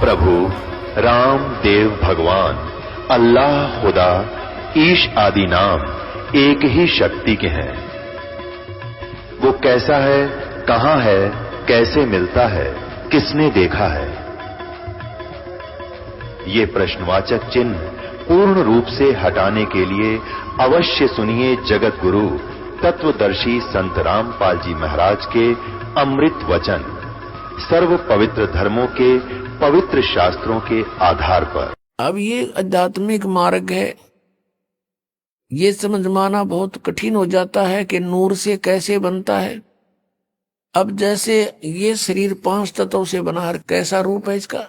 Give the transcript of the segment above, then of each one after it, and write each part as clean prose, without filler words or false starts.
प्रभु राम देव भगवान अल्लाह खुदा ईश आदि नाम एक ही शक्ति के हैं। वो कैसा है, कहां है, कैसे मिलता है, किसने देखा है? ये प्रश्नवाचक चिन्ह पूर्ण रूप से हटाने के लिए अवश्य सुनिए जगत गुरु तत्वदर्शी संत रामपाल जी महाराज के अमृत वचन, सर्व पवित्र धर्मों के पवित्र शास्त्रों के आधार पर। अब ये आध्यात्मिक मार्ग है, ये समझ माना बहुत कठिन हो जाता है कि नूर से कैसे बनता है। अब जैसे ये शरीर 5 तत्वों से बना है, कैसा रूप है इसका?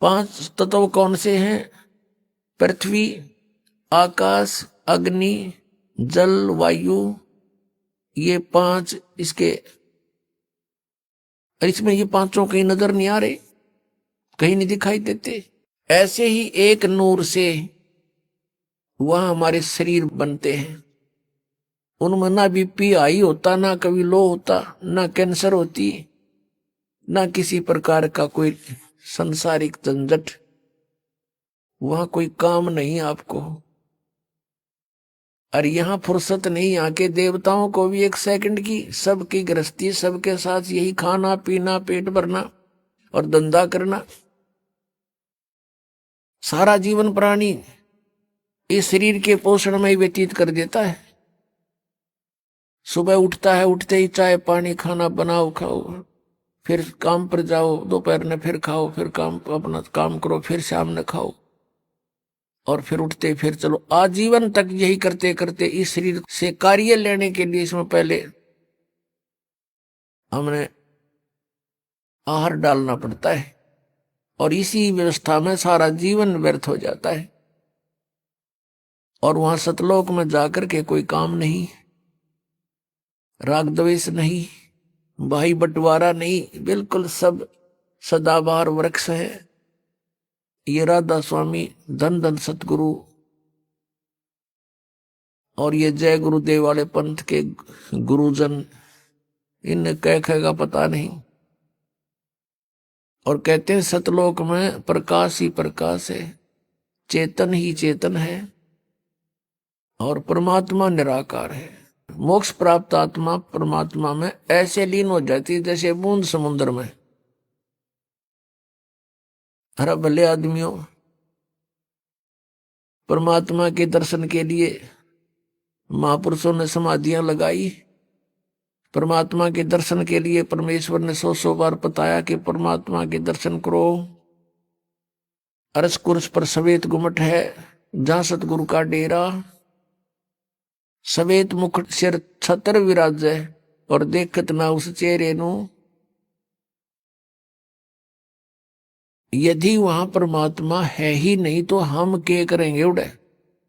5 तत्व कौन से हैं? पृथ्वी, आकाश, अग्नि, जल, वायु, ये 5 इसके। इसमें ये 5 कहीं नजर नहीं आ रहे, कहीं नहीं दिखाई देते। ऐसे ही एक नूर से वह हमारे शरीर बनते हैं। उनमें ना बीपी हाई होता, ना कभी लो होता, ना कैंसर होती, ना किसी प्रकार का कोई संसारिक झंझट। वहां कोई काम नहीं आपको। और यहां फुर्सत नहीं, यहाँ के देवताओं को भी 1 सेकंड की, सबकी गृहस्थी, सबके साथ यही खाना पीना, पेट भरना और धंधा करना। सारा जीवन प्राणी इस शरीर के पोषण में ही व्यतीत कर देता है। सुबह उठता है, उठते ही चाय पानी खाना बनाओ खाओ, फिर काम पर जाओ, दोपहर में फिर खाओ, फिर काम अपना काम करो, फिर शाम में खाओ, और फिर उठते फिर चलो। आजीवन तक यही करते करते इस शरीर से कार्य लेने के लिए इसमें पहले हमने आहार डालना पड़ता है, और इसी व्यवस्था में सारा जीवन व्यर्थ हो जाता है। और वहां सतलोक में जाकर के कोई काम नहीं, राग द्वेष नहीं, भाई बंटवारा नहीं, बिल्कुल सब सदाबहार वृक्ष है। ये राधा स्वामी, धन धन सतगुरु और ये जय गुरुदेव वाले पंथ के गुरुजन, इन्हें कहेगा पता नहीं। और कहते हैं सतलोक में प्रकाश ही प्रकाश है, चेतन ही चेतन है, और परमात्मा निराकार है। मोक्ष प्राप्त आत्मा परमात्मा में ऐसे लीन हो जाती है जैसे बूंद समुद्र में। हर भले आदमियों, परमात्मा के दर्शन के लिए महापुरुषों ने समाधियां लगाई। परमात्मा के दर्शन के लिए परमेश्वर ने 100 बार बताया कि परमात्मा के दर्शन करो। अरस कुर्स पर सवेत गुमट है, जहां सतगुरु का डेरा। सवेत मुकुट सिर छतर विराजै, और देखत ना उस चेहरे नु। यदि वहां परमात्मा है ही नहीं तो हम क्या करेंगे? उड़े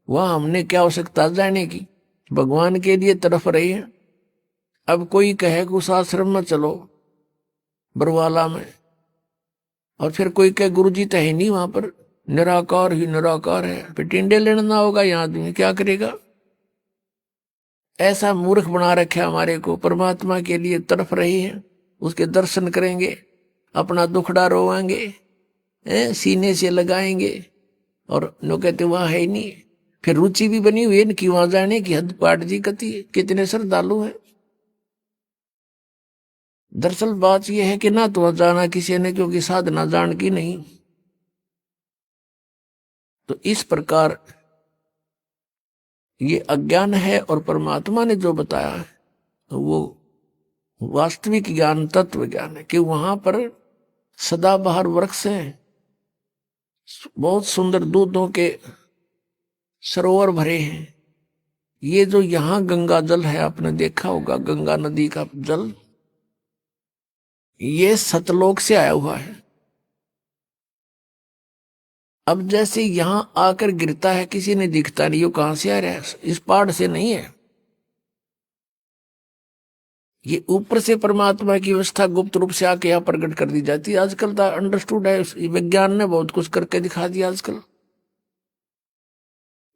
वहां हमने क्या आवश्यकता जाने की? भगवान के लिए तरफ रहे हैं। अब कोई कहे कि उस आश्रम में चलो बरवाला में, और फिर कोई कहे गुरुजी तो है नहीं वहां पर, निराकार ही निराकार है, फिर टिंडे लेना होगा, यहाँ आदमी क्या करेगा? ऐसा मूर्ख बना रखा हमारे को। परमात्मा के लिए तरफ रहे हैं, उसके दर्शन करेंगे, अपना दुखड़ा रोवाएंगे, सीने से लगाएंगे, और लोग कहते वहां है ही नहीं। फिर रुचि भी बनी हुई है इनकी वहां जाने की, हद पाट जी कती कितने श्रद्धालु हैं। दरअसल बात यह है कि ना तो वहां जाना किसी ने, क्योंकि साधना जान की नहीं। तो इस प्रकार ये अज्ञान है, और परमात्मा ने जो बताया है वो वास्तविक ज्ञान, तत्व ज्ञान है कि वहां पर सदाबहार वृक्ष हैं, बहुत सुंदर दूधों के सरोवर भरे हैं। ये जो यहां गंगा जल है, आपने देखा होगा गंगा नदी का जल, ये सतलोक से आया हुआ है। अब जैसे यहां आकर गिरता है, किसी ने दिखता नहीं, वो कहां से आ रहा है? इस पहाड़ से नहीं है। ये ऊपर से परमात्मा की व्यवस्था गुप्त रूप से आके यहाँ प्रकट कर दी जाती है। आजकल तो अंडरस्टूड है, विज्ञान ने बहुत कुछ करके दिखा दिया। आजकल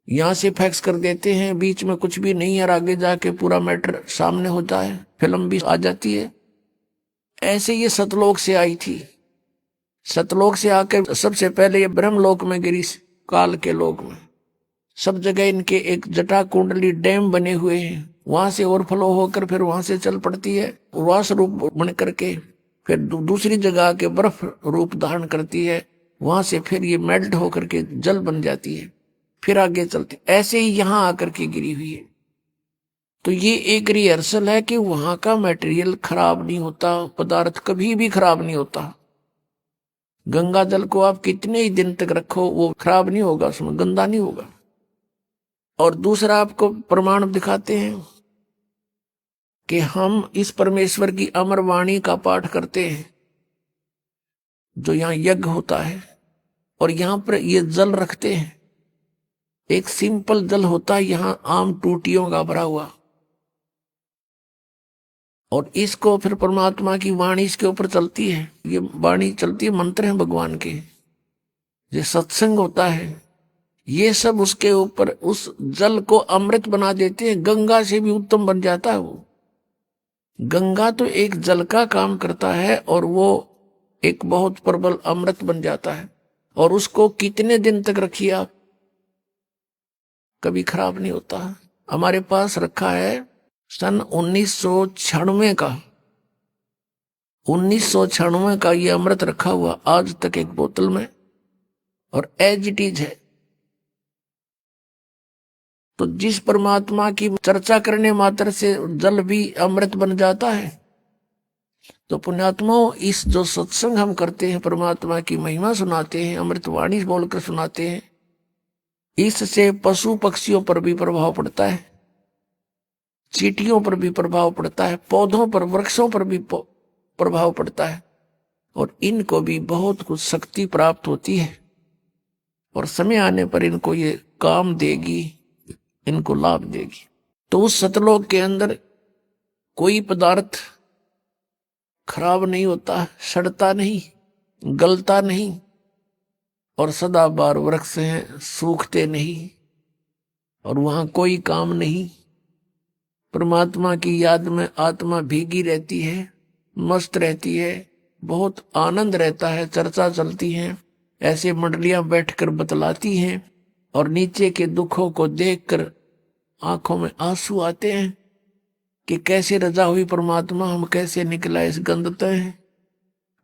यहां से फैक्स कर देते हैं, बीच में कुछ भी नहीं है, और आगे जाके पूरा मैटर सामने होता है, फिल्म भी आ जाती है। ऐसे ये सतलोक से आई थी, सतलोक से आकर सबसे पहले ये ब्रह्मलोक में गिरी, काल के लोक में। सब जगह इनके एक जटा कुंडली डैम बने हुए हैं, वहां से ओवरफ्लो होकर फिर वहां से चल पड़ती है, उर्वास रूप बन करके फिर दूसरी जगह के बर्फ रूप धारण करती है, वहां से फिर ये मेल्ट होकर के जल बन जाती है, फिर आगे चलती। ऐसे ही यहां आकर के गिरी हुई है। तो ये एक रिहर्सल है कि वहां का मटेरियल खराब नहीं होता, पदार्थ कभी भी खराब नहीं होता। गंगा जल को आप कितने ही दिन तक रखो वो खराब नहीं होगा, उसमें गंदा नहीं होगा। और दूसरा आपको प्रमाण दिखाते हैं कि हम इस परमेश्वर की अमर वाणी का पाठ करते हैं, जो यहां यज्ञ होता है, और यहां पर ये जल रखते हैं। एक सिंपल जल होता है यहां आम टूटियों का भरा हुआ, और इसको फिर परमात्मा की वाणी इसके ऊपर चलती है। ये वाणी चलती है, मंत्र है भगवान के, ये सत्संग होता है, ये सब उसके ऊपर उस जल को अमृत बना देते हैं। गंगा से भी उत्तम बन जाता है वो। गंगा तो एक जल का काम करता है और वो एक बहुत प्रबल अमृत बन जाता है। और उसको कितने दिन तक रखिए आप, कभी खराब नहीं होता। हमारे पास रखा है सन 1996 का, 1996 का ये अमृत रखा हुआ आज तक एक बोतल में, और एज इट इज है। तो जिस परमात्मा की चर्चा करने मात्र से जल भी अमृत बन जाता है, तो पुण्यात्माओं इस जो सत्संग हम करते हैं, परमात्मा की महिमा सुनाते हैं, अमृतवाणी बोलकर सुनाते हैं, इससे पशु पक्षियों पर भी प्रभाव पड़ता है, चींटियों पर भी प्रभाव पड़ता है, पौधों पर, वृक्षों पर भी प्रभाव पड़ता है, और इनको भी बहुत कुछ शक्ति प्राप्त होती है, और समय आने पर इनको ये काम देगी, इनको लाभ देगी। तो उस सतलोक के अंदर कोई पदार्थ खराब नहीं होता, सड़ता नहीं, गलता नहीं, और सदाबहार वृक्ष हैं, सूखते नहीं, और वहां कोई काम नहीं। परमात्मा की याद में आत्मा भीगी रहती है, मस्त रहती है, बहुत आनंद रहता है, चर्चा चलती है, ऐसे मंडलियां बैठकर बतलाती हैं, और नीचे के दुखों को देखकर आंखों में आंसू आते हैं कि कैसे रजा हुई परमात्मा, हम कैसे निकला इस गंदते हैं।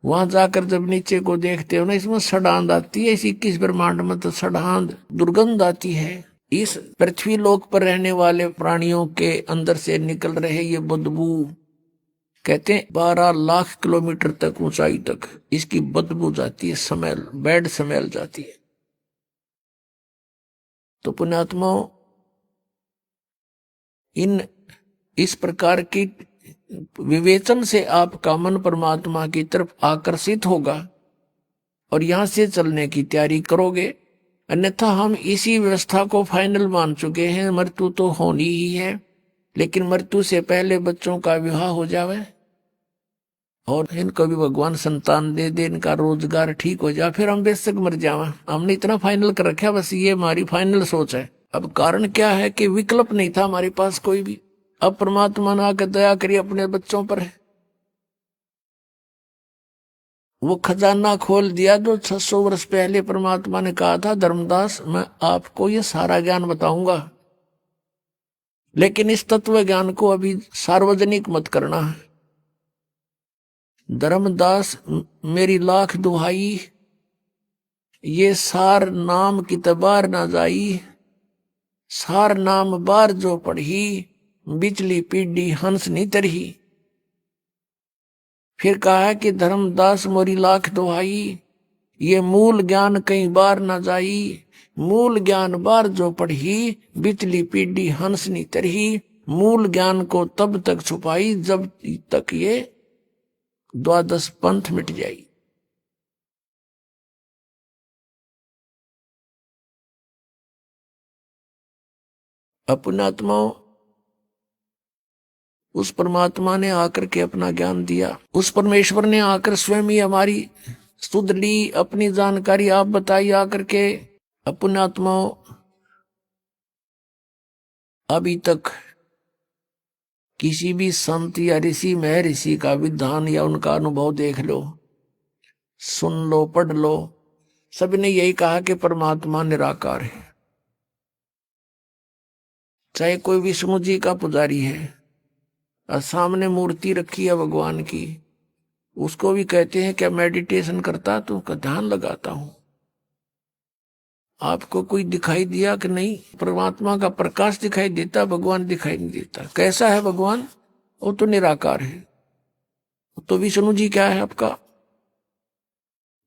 वहां जाकर जब नीचे को देखते हो ना, इसमें सड़ांध आती है, इस 21 ब्रह्मांड में तो सड़ांध दुर्गंध आती है। इस पृथ्वी लोक पर रहने वाले प्राणियों के अंदर से निकल रहे ये बदबू, कहते हैं 12 लाख किलोमीटर तक ऊंचाई तक इसकी बदबू जाती है, स्मेल, बैड स्मेल जाती है। तो पुण्यात्माओं, इस प्रकार की विवेचन से आपका मन परमात्मा की तरफ आकर्षित होगा और यहां से चलने की तैयारी करोगे। अन्यथा हम इसी व्यवस्था को फाइनल मान चुके हैं, मृत्यु तो होनी ही है, लेकिन मृत्यु से पहले बच्चों का विवाह हो जावे और इनको भी भगवान संतान दे दे, इनका रोजगार ठीक हो जाए, फिर हम बेशक मर जावा। हमने इतना फाइनल कर रखा, बस ये हमारी फाइनल सोच है। अब कारण क्या है कि विकल्प नहीं था हमारे पास कोई भी। अब परमात्मा ने आकर दया करी अपने बच्चों पर, वो खजाना खोल दिया जो 600 वर्ष पहले परमात्मा ने कहा था, धर्मदास मैं आपको ये सारा ज्ञान बताऊंगा, लेकिन इस तत्व ज्ञान को अभी सार्वजनिक मत करना है। धर्मदास मेरी लाख दुहाई, ये सार नाम की तबार ना जाई, सार नाम बार जो पढ़ी, बिचली पीढ़ी हंस नहीं तरही। फिर कहा है कि धर्मदास मोरी लाख दुहाई, ये मूल ज्ञान कई बार ना जाई, मूल ज्ञान बार जो पढ़ी, बिचली पीढ़ी हंस नहीं तरही। मूल ज्ञान को तब तक छुपाई जब तक ये द्वादश पंथ मिट जाई। अपनात्माओं, उस परमात्मा ने आकर के अपना ज्ञान दिया, उस परमेश्वर ने आकर स्वयं ही हमारी सुध ली, अपनी जानकारी आप बताई आकर के। अपनात्माओं, अभी तक किसी भी संत या ऋषि महर्षि का विधान या उनका अनुभव देख लो, सुन लो, पढ़ लो, सभी ने यही कहा कि परमात्मा निराकार है। चाहे कोई विष्णु जी का पुजारी है और सामने मूर्ति रखी है भगवान की, उसको भी कहते हैं क्या मेडिटेशन करता, तो का ध्यान लगाता हूं। आपको कोई दिखाई दिया कि नहीं? परमात्मा का प्रकाश दिखाई देता, भगवान दिखाई नहीं देता। कैसा है भगवान? वो तो निराकार है। तो विष्णु जी क्या है आपका?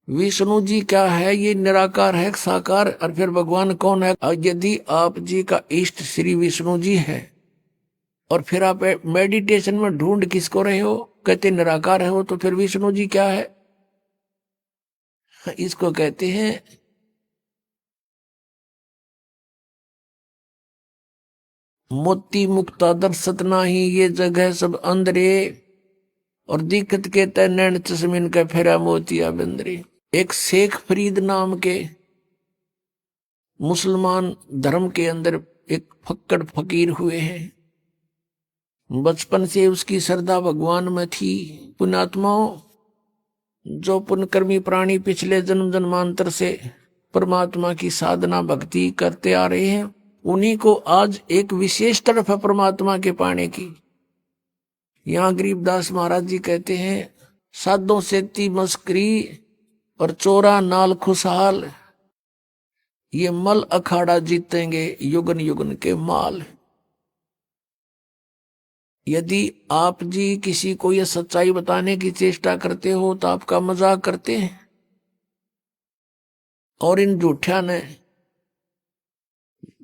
विष्णु जी क्या है? ये निराकार है, साकार। और फिर भगवान कौन है? यदि आप जी का इष्ट श्री विष्णु जी है और फिर आप मेडिटेशन में ढूंढ किसको रहे हो, कहते निराकार है, हो तो फिर विष्णु जी क्या है? इसको कहते हैं मोती मुक्ता दर्शत नाही, ये जगह सब अंदरे, और दिक्कत के तय नैन चश्मिन का फेरा मोतिया बंदरे। एक शेख फरीद नाम के मुसलमान धर्म के अंदर एक फक्कड़ फकीर हुए हैं। बचपन से उसकी श्रद्धा भगवान में थी। पुण्यात्माओं, जो पुण्यकर्मी प्राणी पिछले जन्म जन्मांतर से परमात्मा की साधना भक्ति करते आ रहे हैं, उन्हीं को आज एक विशेष तरफ है परमात्मा के पाने की। यहां गरीबदास महाराज जी कहते हैं, साधों से ती मस्करी और चोरा नाल खुशहाल, ये मल अखाड़ा जीतेंगे युगन युगन के माल। यदि आप जी किसी को यह सच्चाई बताने की चेष्टा करते हो तो आपका मजाक करते हैं, और इन झूठा ने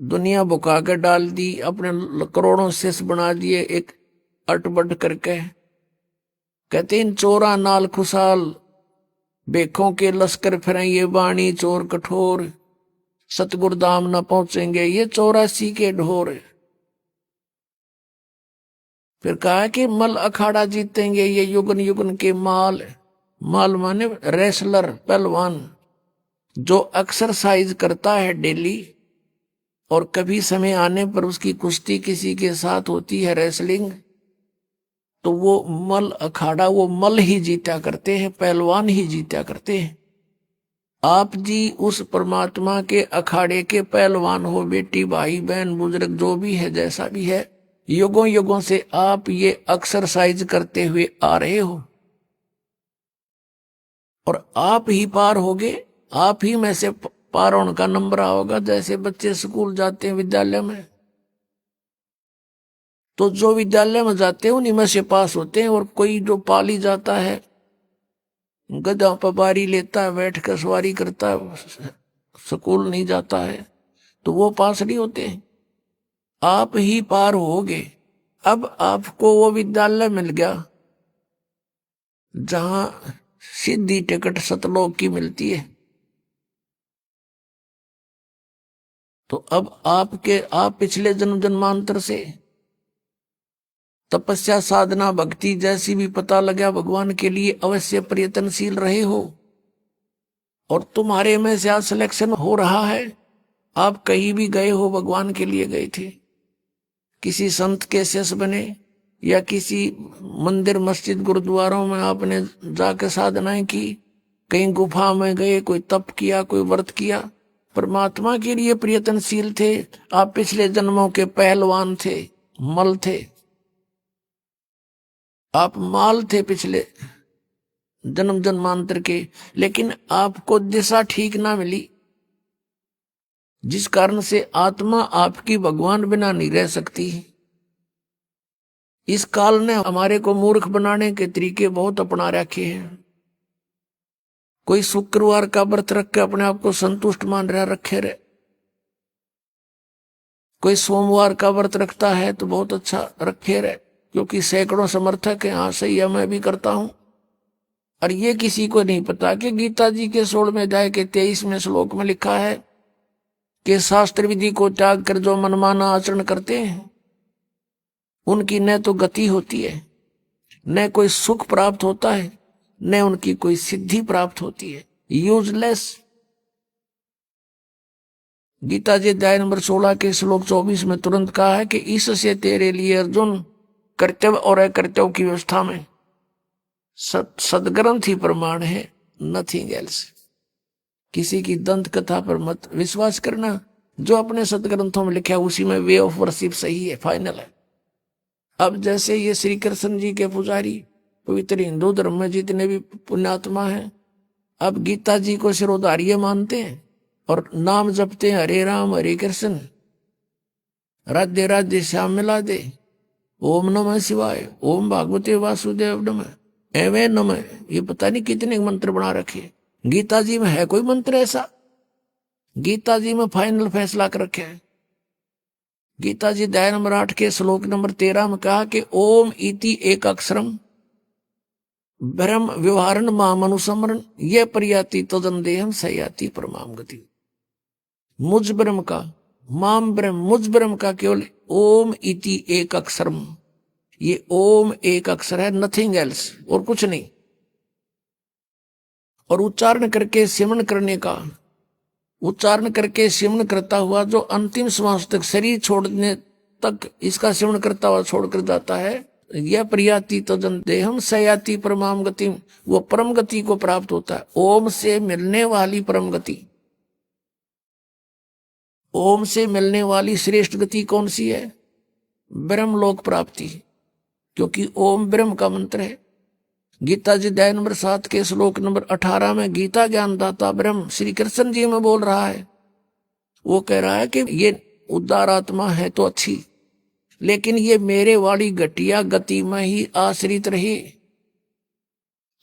दुनिया बुका कर डाल दी, अपने करोड़ों शेष बना दिए एक अटबट करके। कहते इन चोरा नाल खुशाल, बेखों के लश्कर फिरें ये बाणी चोर कठोर, सतगुरु धाम न पहुंचेंगे ये 84 के ढोर। फिर कहा कि मल अखाड़ा जीतेंगे ये युगन युगन के माल। माल माने रेसलर, पहलवान, जो एक्सरसाइज करता है डेली, और कभी समय आने पर उसकी कुश्ती किसी के साथ होती है, रेसलिंग, तो वो मल अखाड़ा, वो मल ही जीता करते हैं, पहलवान ही जीता करते हैं। आप जी उस परमात्मा के अखाड़े के पहलवान हो, बेटी भाई बहन बुजुर्ग जो भी है, जैसा भी है, युगों युगों से आप ये एक्सरसाइज करते हुए आ रहे हो, और आप ही पार होगे, आप ही में से पार होने का नंबर आओगा। जैसे बच्चे स्कूल जाते हैं विद्यालय में, तो जो विद्यालय में जाते हैं उन्हीं में से पास होते हैं, और कोई जो पाली जाता है, गधा पर बारी लेता है, बैठ कर सवारी करता है, स्कूल नहीं जाता है, तो वो पास नहीं होते हैं। आप ही पार होगे। अब आपको वो विद्यालय मिल गया जहां सीधी टिकट सतलोक की मिलती है, तो अब आप पिछले जन्म जन्मांतर से तपस्या साधना भक्ति जैसी भी पता लगा भगवान के लिए अवश्य प्रयत्नशील रहे हो, और तुम्हारे में से आज सिलेक्शन हो रहा है। आप कहीं भी गए हो, भगवान के लिए गए थे, किसी संत के शिष्य बने, या किसी मंदिर मस्जिद गुरुद्वारों में आपने जाकर साधनाएं की, कहीं गुफा में गए, कोई तप किया, कोई व्रत किया, परमात्मा के लिए प्रयत्नशील थे। आप पिछले जन्मों के पहलवान थे, मल थे, आप माल थे पिछले जन्म जन्मांतर के, लेकिन आपको दिशा ठीक ना मिली, जिस कारण से आत्मा आपकी भगवान बिना नहीं रह सकती। इस काल ने हमारे को मूर्ख बनाने के तरीके बहुत अपना रखे हैं। कोई शुक्रवार का व्रत रख के अपने आप को संतुष्ट मान रहा रखे रहे, कोई सोमवार का व्रत रखता है तो बहुत अच्छा रखे रहे, क्योंकि सैकड़ों समर्थक है, हाँ सही है मैं भी करता हूं। और ये किसी को नहीं पता कि गीता जी के 16वें अध्याय के 23वें श्लोक में लिखा है कि शास्त्र विधि को त्याग कर जो मनमाना आचरण करते हैं उनकी न तो गति होती है, न कोई सुख प्राप्त होता है, न उनकी कोई सिद्धि प्राप्त होती है, यूजलेस। गीता जी अध्याय नंबर 16 के श्लोक 24 में तुरंत कहा है कि इससे तेरे लिए अर्जुन कर्तव्य और अकर्तव्य की व्यवस्था में सदग्रंथ ही प्रमाण है, नथिंग एल्स। किसी की दंत कथा पर मत विश्वास करना, जो अपने सदग्रंथों में लिखा है उसी में वे ऑफ वर्शिप सही है, फाइनल है। अब जैसे ये श्री कृष्ण जी के पुजारी पवित्र हिंदू धर्म में जितने भी पुण्यात्मा हैं, अब गीता जी को सिरोधार्य मानते हैं और नाम जपते हैं हरे राम हरे कृष्ण राधे राधे श्याम मिला दे, ओम नमः शिवाय, ओम भागवते वासुदेव नमः, एवं नमः। ये पता नहीं कितने मंत्र बना रखे। गीता जी में है कोई मंत्र ऐसा? गीता जी में फाइनल फैसला कर रखे है। गीता जी अध्याय नंबर 8 के श्लोक नंबर 13 में कहा कि ओम इति एक अक्षरम ब्रह्म व्यवहारण माम अनुसमरण ये प्रयाति तदन देहम सयाति परमाम गति। मुझ ब्रह्म का, माम ब्रह्म, मुझ ब्रह्म का केवल ओम इति एक अक्षरम, ये ओम एक अक्षर है, नथिंग एल्स, और कुछ नहीं। और उच्चारण करके सिमरण करने का, उच्चारण करके सिमरण करता हुआ जो अंतिम श्वास तक, शरीर छोड़ने तक इसका सिमरण करता हुआ छोड़कर जाता है, यह प्रयाति तदन देहम सयाति परमाम गति, वो परम गति को प्राप्त होता है। ओम से मिलने वाली परम गति, ओम से मिलने वाली श्रेष्ठ गति कौन सी है? ब्रह्मलोक प्राप्ति, क्योंकि ओम ब्रह्म का मंत्र है। गीता जी अध्याय नंबर 7 के श्लोक नंबर 18 में गीता ज्ञानदाता ब्रह्म श्री कृष्ण जी में बोल रहा है। वो कह रहा है कि ये उदार आत्मा है तो अच्छी, लेकिन ये मेरे वाली घटिया गति में ही आश्रित रही।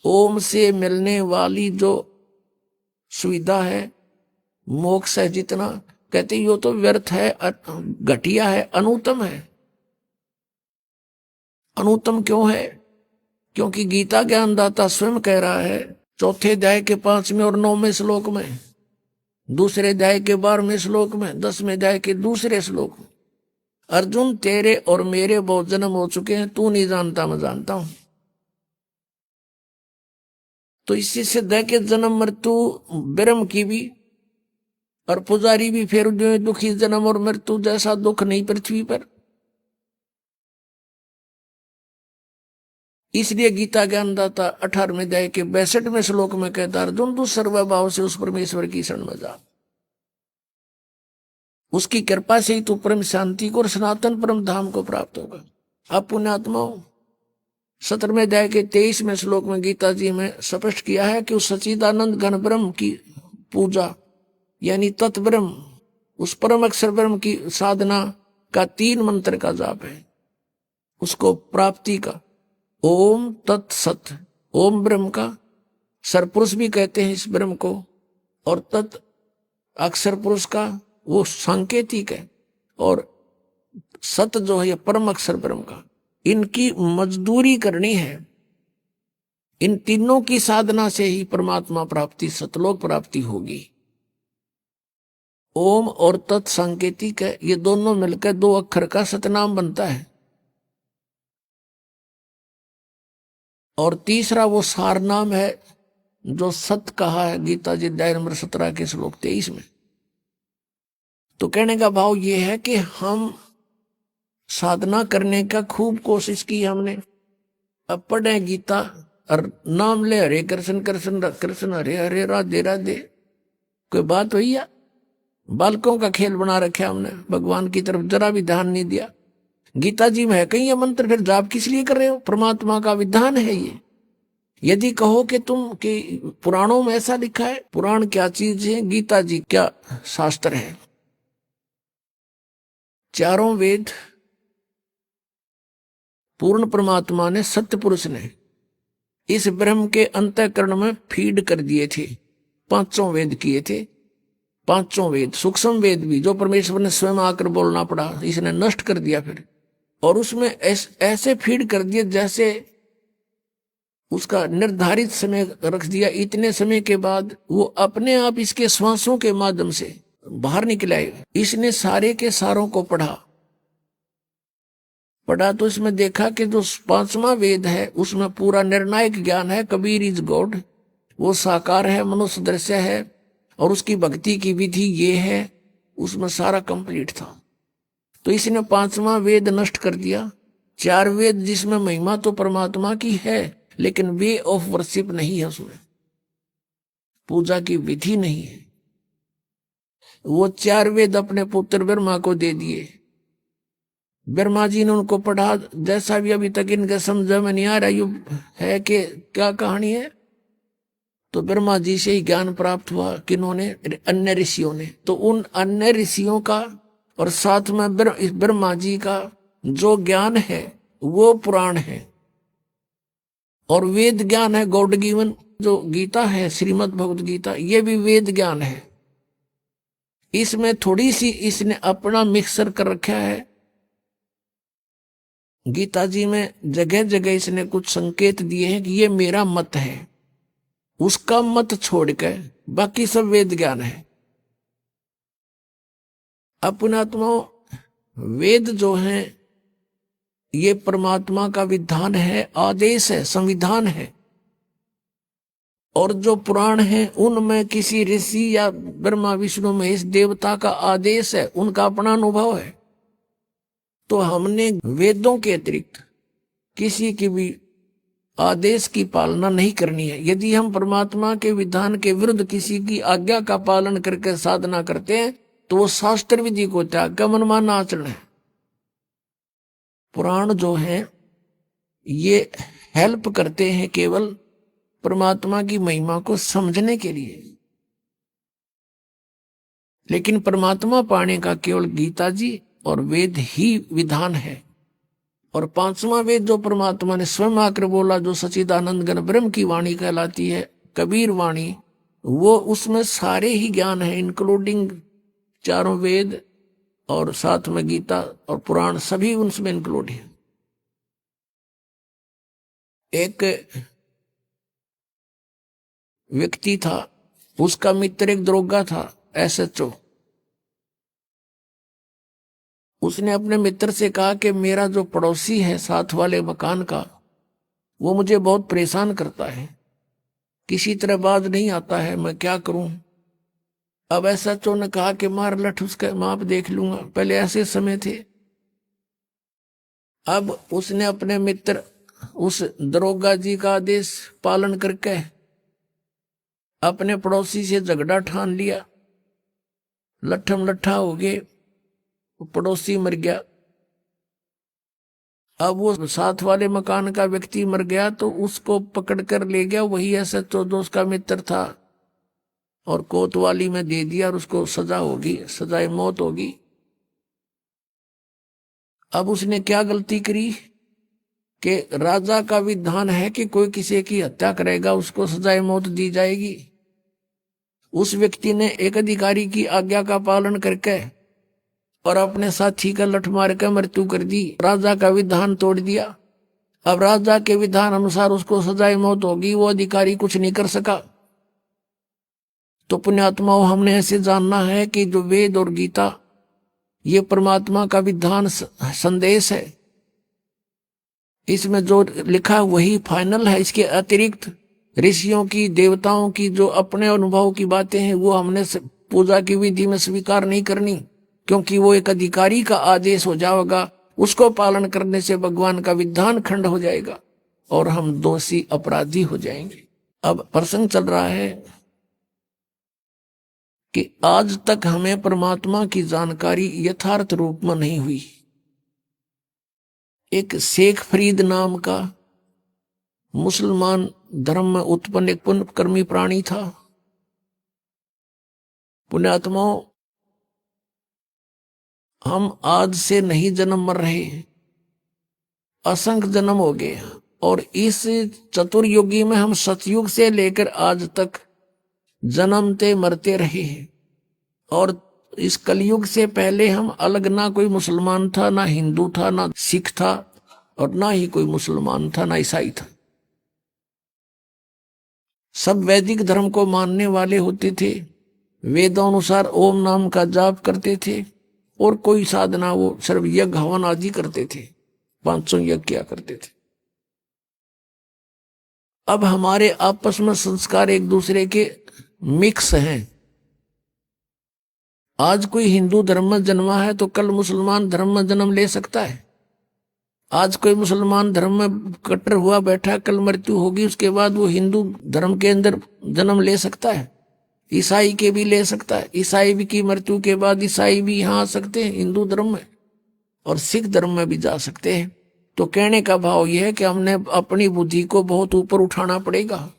ओम से मिलने वाली जो सुविधा है, मोक्ष है, जितना कहते यो तो व्यर्थ है, घटिया है, अनुत्तम है। अनुत्तम क्यों है? क्योंकि गीता ज्ञानदाता स्वयं कह रहा है चौथे अध्याय के 5वें और 9वें श्लोक में, दूसरे अध्याय के 12वें श्लोक में, 10वें अध्याय के दूसरे श्लोक में, अर्जुन तेरे और मेरे बहुत जन्म हो चुके हैं, तू नहीं जानता मैं जानता हूं। तो इसी से दे के जन्म मृत्यु ब्रह्म की भी और पुजारी भी फिर दुखी, जन्म और मृत्यु जैसा दुख नहीं पृथ्वी पर। इसलिए गीता ज्ञानदाता 18वें अध्याय के 62वें श्लोक में कहता अर्जुन तू सर्वभाव से उस परमेश्वर की शरण में जा, उसकी कृपा से ही तू परम शांति को और सनातन परम धाम को प्राप्त होगा। अब पुण्यात्माओं 17वें अध्याय के 23वें श्लोक में गीता जी में स्पष्ट किया है कि उस सच्चिदानंद घन ब्रह्म की पूजा यानी तत्ब्रह्म, उस परम अक्षर ब्रह्म की साधना का 3 मंत्र का जाप है, उसको प्राप्ति का ओम तत्सत, ओम ब्रह्म का सरपुरुष भी कहते हैं इस ब्रह्म को, और तत् अक्षर पुरुष का वो सांकेतिक है, और सत जो है परम अक्षर ब्रह्म का। इनकी मजदूरी करनी है। इन तीनों की साधना से ही परमात्मा प्राप्ति, सतलोक प्राप्ति होगी। ओम और तत् सांकेतिक है, ये दोनों मिलकर 2 अक्षर का सतनाम बनता है। और तीसरा वो सार नाम है जो सत कहा है गीता जी अध्याय नंबर 17 के श्लोक 23 में। तो कहने का भाव ये है कि हम साधना करने का खूब कोशिश की हमने, अब पढ़े गीता और नाम ले हरे कृष्ण कृष्ण कृष्ण हरे हरे राधे राधे, कोई बात हुई या? बालकों का खेल बना रखा हमने, भगवान की तरफ जरा भी ध्यान नहीं दिया। गीता जी में है कहीं ये मंत्र, फिर जाप किस लिए कर रहे हो? परमात्मा का विधान है ये। यदि कहो कि तुम कि पुराणों में ऐसा लिखा है, पुराण क्या चीज है, गीता जी क्या शास्त्र है? चारों वेद पूर्ण परमात्मा ने, सत्य पुरुष ने इस ब्रह्म के अंतःकरण में फीड कर दिए थे। 5 वेद किए थे, 5 वेद, सूक्ष्म वेद भी जो परमेश्वर ने स्वयं आकर बोलना पड़ा, इसने नष्ट कर दिया फिर, और उसमें ऐसे फीड कर दिए जैसे उसका निर्धारित समय रख दिया। इतने समय के बाद वो अपने आप इसके श्वासों के माध्यम से बाहर निकल आए। इसने सारे के सारों को पढ़ा तो इसमें देखा कि जो 5वां वेद है उसमें पूरा निर्णायक ज्ञान है, कबीर इज गॉड, वो साकार है, मनुष्य दृश्य है, और उसकी भक्ति की विधि ये है, उसमें सारा कंप्लीट था। तो इसने 5वां वेद नष्ट कर दिया। 4 वेद जिसमें महिमा तो परमात्मा की है, लेकिन वे ऑफ वर्शिप नहीं है उसमें। पूजा की विधि नहीं है। वो 4 वेद अपने पुत्र ब्रह्मा को दे दिए। ब्रह्मा जी ने उनको पढ़ा, जैसा भी अभी तक इनके समझ में नहीं आ रहा यू है कि क्या कहानी है। तो ब्रह्मा जी से ही ज्ञान प्राप्त हुआ, किन्होंने? अन्य ऋषियों ने। तो उन अन्य ऋषियों का और साथ में ब्रह्मा जी का जो ज्ञान है वो पुराण है, और वेद ज्ञान है गॉड गिवन। जो गीता है, श्रीमद् भगवद गीता, ये भी वेद ज्ञान है। इसमें थोड़ी सी इसने अपना मिक्सर कर रखा है। गीता जी में जगह जगह इसने कुछ संकेत दिए हैं कि ये मेरा मत है, उसका मत छोड़कर बाकी सब वेद ज्ञान है। अपनात्मा वेद जो है ये परमात्मा का विधान है, आदेश है, संविधान है। और जो पुराण है उनमें किसी ऋषि या ब्रह्मा विष्णु महेश देवता का आदेश है, उनका अपना अनुभव है। तो हमने वेदों के अतिरिक्त किसी की भी आदेश की पालना नहीं करनी है। यदि हम परमात्मा के विधान के विरुद्ध किसी की आज्ञा का पालन करके साधना करते हैं तो वो शास्त्र विधि को त्याग कर मनमाना आचरण है। पुराण जो है ये हेल्प करते हैं केवल परमात्मा की महिमा को समझने के लिए, लेकिन परमात्मा पाने का केवल गीता जी और वेद ही विधान है। और 5वां वेद जो परमात्मा ने स्वयं आकर बोला, जो सच्चिदानंद घन ब्रह्म की वाणी कहलाती है, कबीर वाणी, वो उसमें सारे ही ज्ञान है, इंक्लूडिंग 4 वेद और साथ में गीता और पुराण, सभी उनमें इंक्लूड है। एक व्यक्ति था, उसका मित्र एक दरोगा था, SHO। उसने अपने मित्र से कहा कि मेरा जो पड़ोसी है साथ वाले मकान का, वो मुझे बहुत परेशान करता है, किसी तरह बाज नहीं आता है, मैं क्या करूं? अब SHO ने कहा कि मार लठ उसका माप देख लूंगा। पहले ऐसे समय थे। अब उसने अपने मित्र उस दरोगा जी का आदेश पालन करके अपने पड़ोसी से झगड़ा ठान लिया, लट्ठम लट्ठा हो गए, पड़ोसी मर गया। अब वो साथ वाले मकान का व्यक्ति मर गया तो उसको पकड़ कर ले गया वही SHO जो उसका मित्र था, और कोतवाली में दे दिया और उसको सजा होगी, सजाए मौत होगी। अब उसने क्या गलती करी कि राजा का विधान है कि कोई किसी की हत्या करेगा उसको सजाए मौत दी जाएगी। उस व्यक्ति ने एक अधिकारी की आज्ञा का पालन करके और अपने साथी का लठ मार कर मृत्यु कर दी, राजा का विधान तोड़ दिया। अब राजा के विधान अनुसार उसको सजाए मौत होगी, वो अधिकारी कुछ नहीं कर सका। तो पुण्यात्माओं, हमने ऐसे जानना है कि जो वेद और गीता ये परमात्मा का विधान संदेश है, इसमें जो लिखा वही फाइनल है। इसके अतिरिक्त ऋषियों की, देवताओं की जो अपने अनुभव की बातें हैं वो हमने पूजा की विधि में स्वीकार नहीं करनी, क्योंकि वो एक अधिकारी का आदेश हो जाएगा। उसको पालन करने से भगवान का विधान खंड हो जाएगा और हम दोषी अपराधी हो जाएंगे। अब प्रसंग चल रहा है कि आज तक हमें परमात्मा की जानकारी यथार्थ रूप में नहीं हुई। एक शेख फरीद नाम का मुसलमान धर्म में उत्पन्न एक पुण्यकर्मी प्राणी था। पुण्यात्माओं, हम आज से नहीं जन्म मर रहे, असंख्य जन्म हो गए, और इस चतुर्युगी में हम सतयुग से लेकर आज तक जन्मते मरते रहे हैं। और इस कलयुग से पहले हम अलग, ना कोई मुसलमान था, ना हिंदू था, ना सिख था, और ना ही कोई मुसलमान था, ना ईसाई था। सब वैदिक धर्म को मानने वाले होते थे, वेदों अनुसार ओम नाम का जाप करते थे, और कोई साधना वो सर्व यज्ञ हवन आदि करते थे, 500 यज्ञ किया करते थे। अब हमारे आपस में संस्कार एक दूसरे के मिक्स हैं। आज कोई हिंदू धर्म में जन्मा है तो कल मुसलमान धर्म में जन्म ले सकता है। आज कोई मुसलमान धर्म में कट्टर हुआ बैठा, कल मृत्यु होगी, उसके बाद वो हिंदू धर्म के अंदर जन्म ले सकता है। ईसाई के भी ले सकता है, ईसाई भी की मृत्यु के बाद ईसाई भी यहाँ आ सकते हैं हिंदू धर्म में, और सिख धर्म में भी जा सकते हैं। तो कहने का भाव यह है कि हमने अपनी बुद्धि को बहुत ऊपर उठाना पड़ेगा,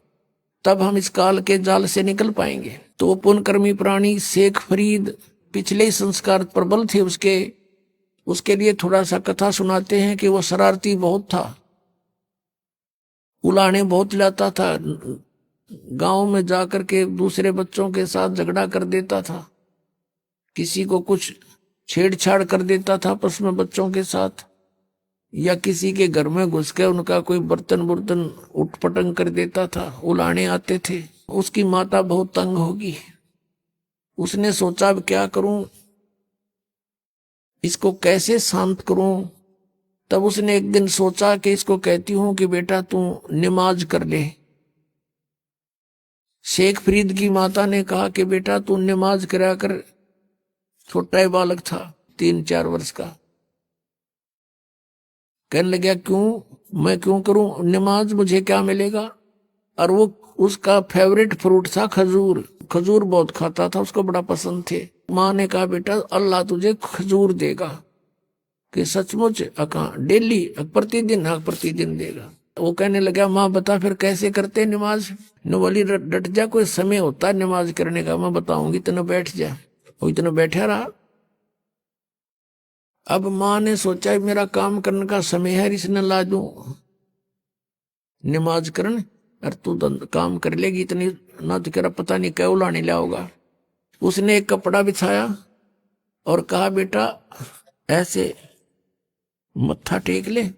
तब हम इस काल के जाल से निकल पाएंगे। तो पुण्यकर्मी प्राणी शेख फरीद पिछले संस्कार प्रबल थे उसके लिए थोड़ा सा कथा सुनाते हैं कि वो शरारती बहुत था, उलाने बहुत लाता था, गांव में जाकर के दूसरे बच्चों के साथ झगड़ा कर देता था, किसी को कुछ छेड़छाड़ कर देता था आपस में बच्चों के साथ, या किसी के घर में घुस के उनका कोई बर्तन बुर्तन उठपटंग कर देता था, उलाने आते थे। उसकी माता बहुत तंग होगी, उसने सोचा अब क्या करूं, इसको कैसे शांत करूं। तब उसने एक दिन सोचा कि इसको कहती हूं कि बेटा तू नमाज कर ले। शेख फरीद की माता ने कहा कि बेटा तू नमाज करा कर। छोटा बालक था 3-4 वर्ष का, कहने लगा क्यों, मैं क्यों करूं नमाज, मुझे क्या मिलेगा। और वो उसका फेवरेट फ्रूट था खजूर, खजूर बहुत खाता था, उसको बड़ा पसंद थे। माँ ने कहा बेटा अल्लाह तुझे खजूर देगा, कि सचमुच डेली प्रतिदिन देगा। वो कहने लगा माँ बता फिर कैसे करते नमाज। न बोली डट जा, कोई समय होता है नमाज करने का, मैं बताऊंगी, इतना बैठ जा। वो इतना बैठा रहा। अब माँ ने सोचा मेरा काम करने का समय है, इसने ला दूं नमाज करने, और तू काम कर लेगी इतनी ना, तो कह रहा पता नहीं क्या उलाने लाओगा। उसने एक कपड़ा बिछाया और कहा बेटा ऐसे मत्था टेक ले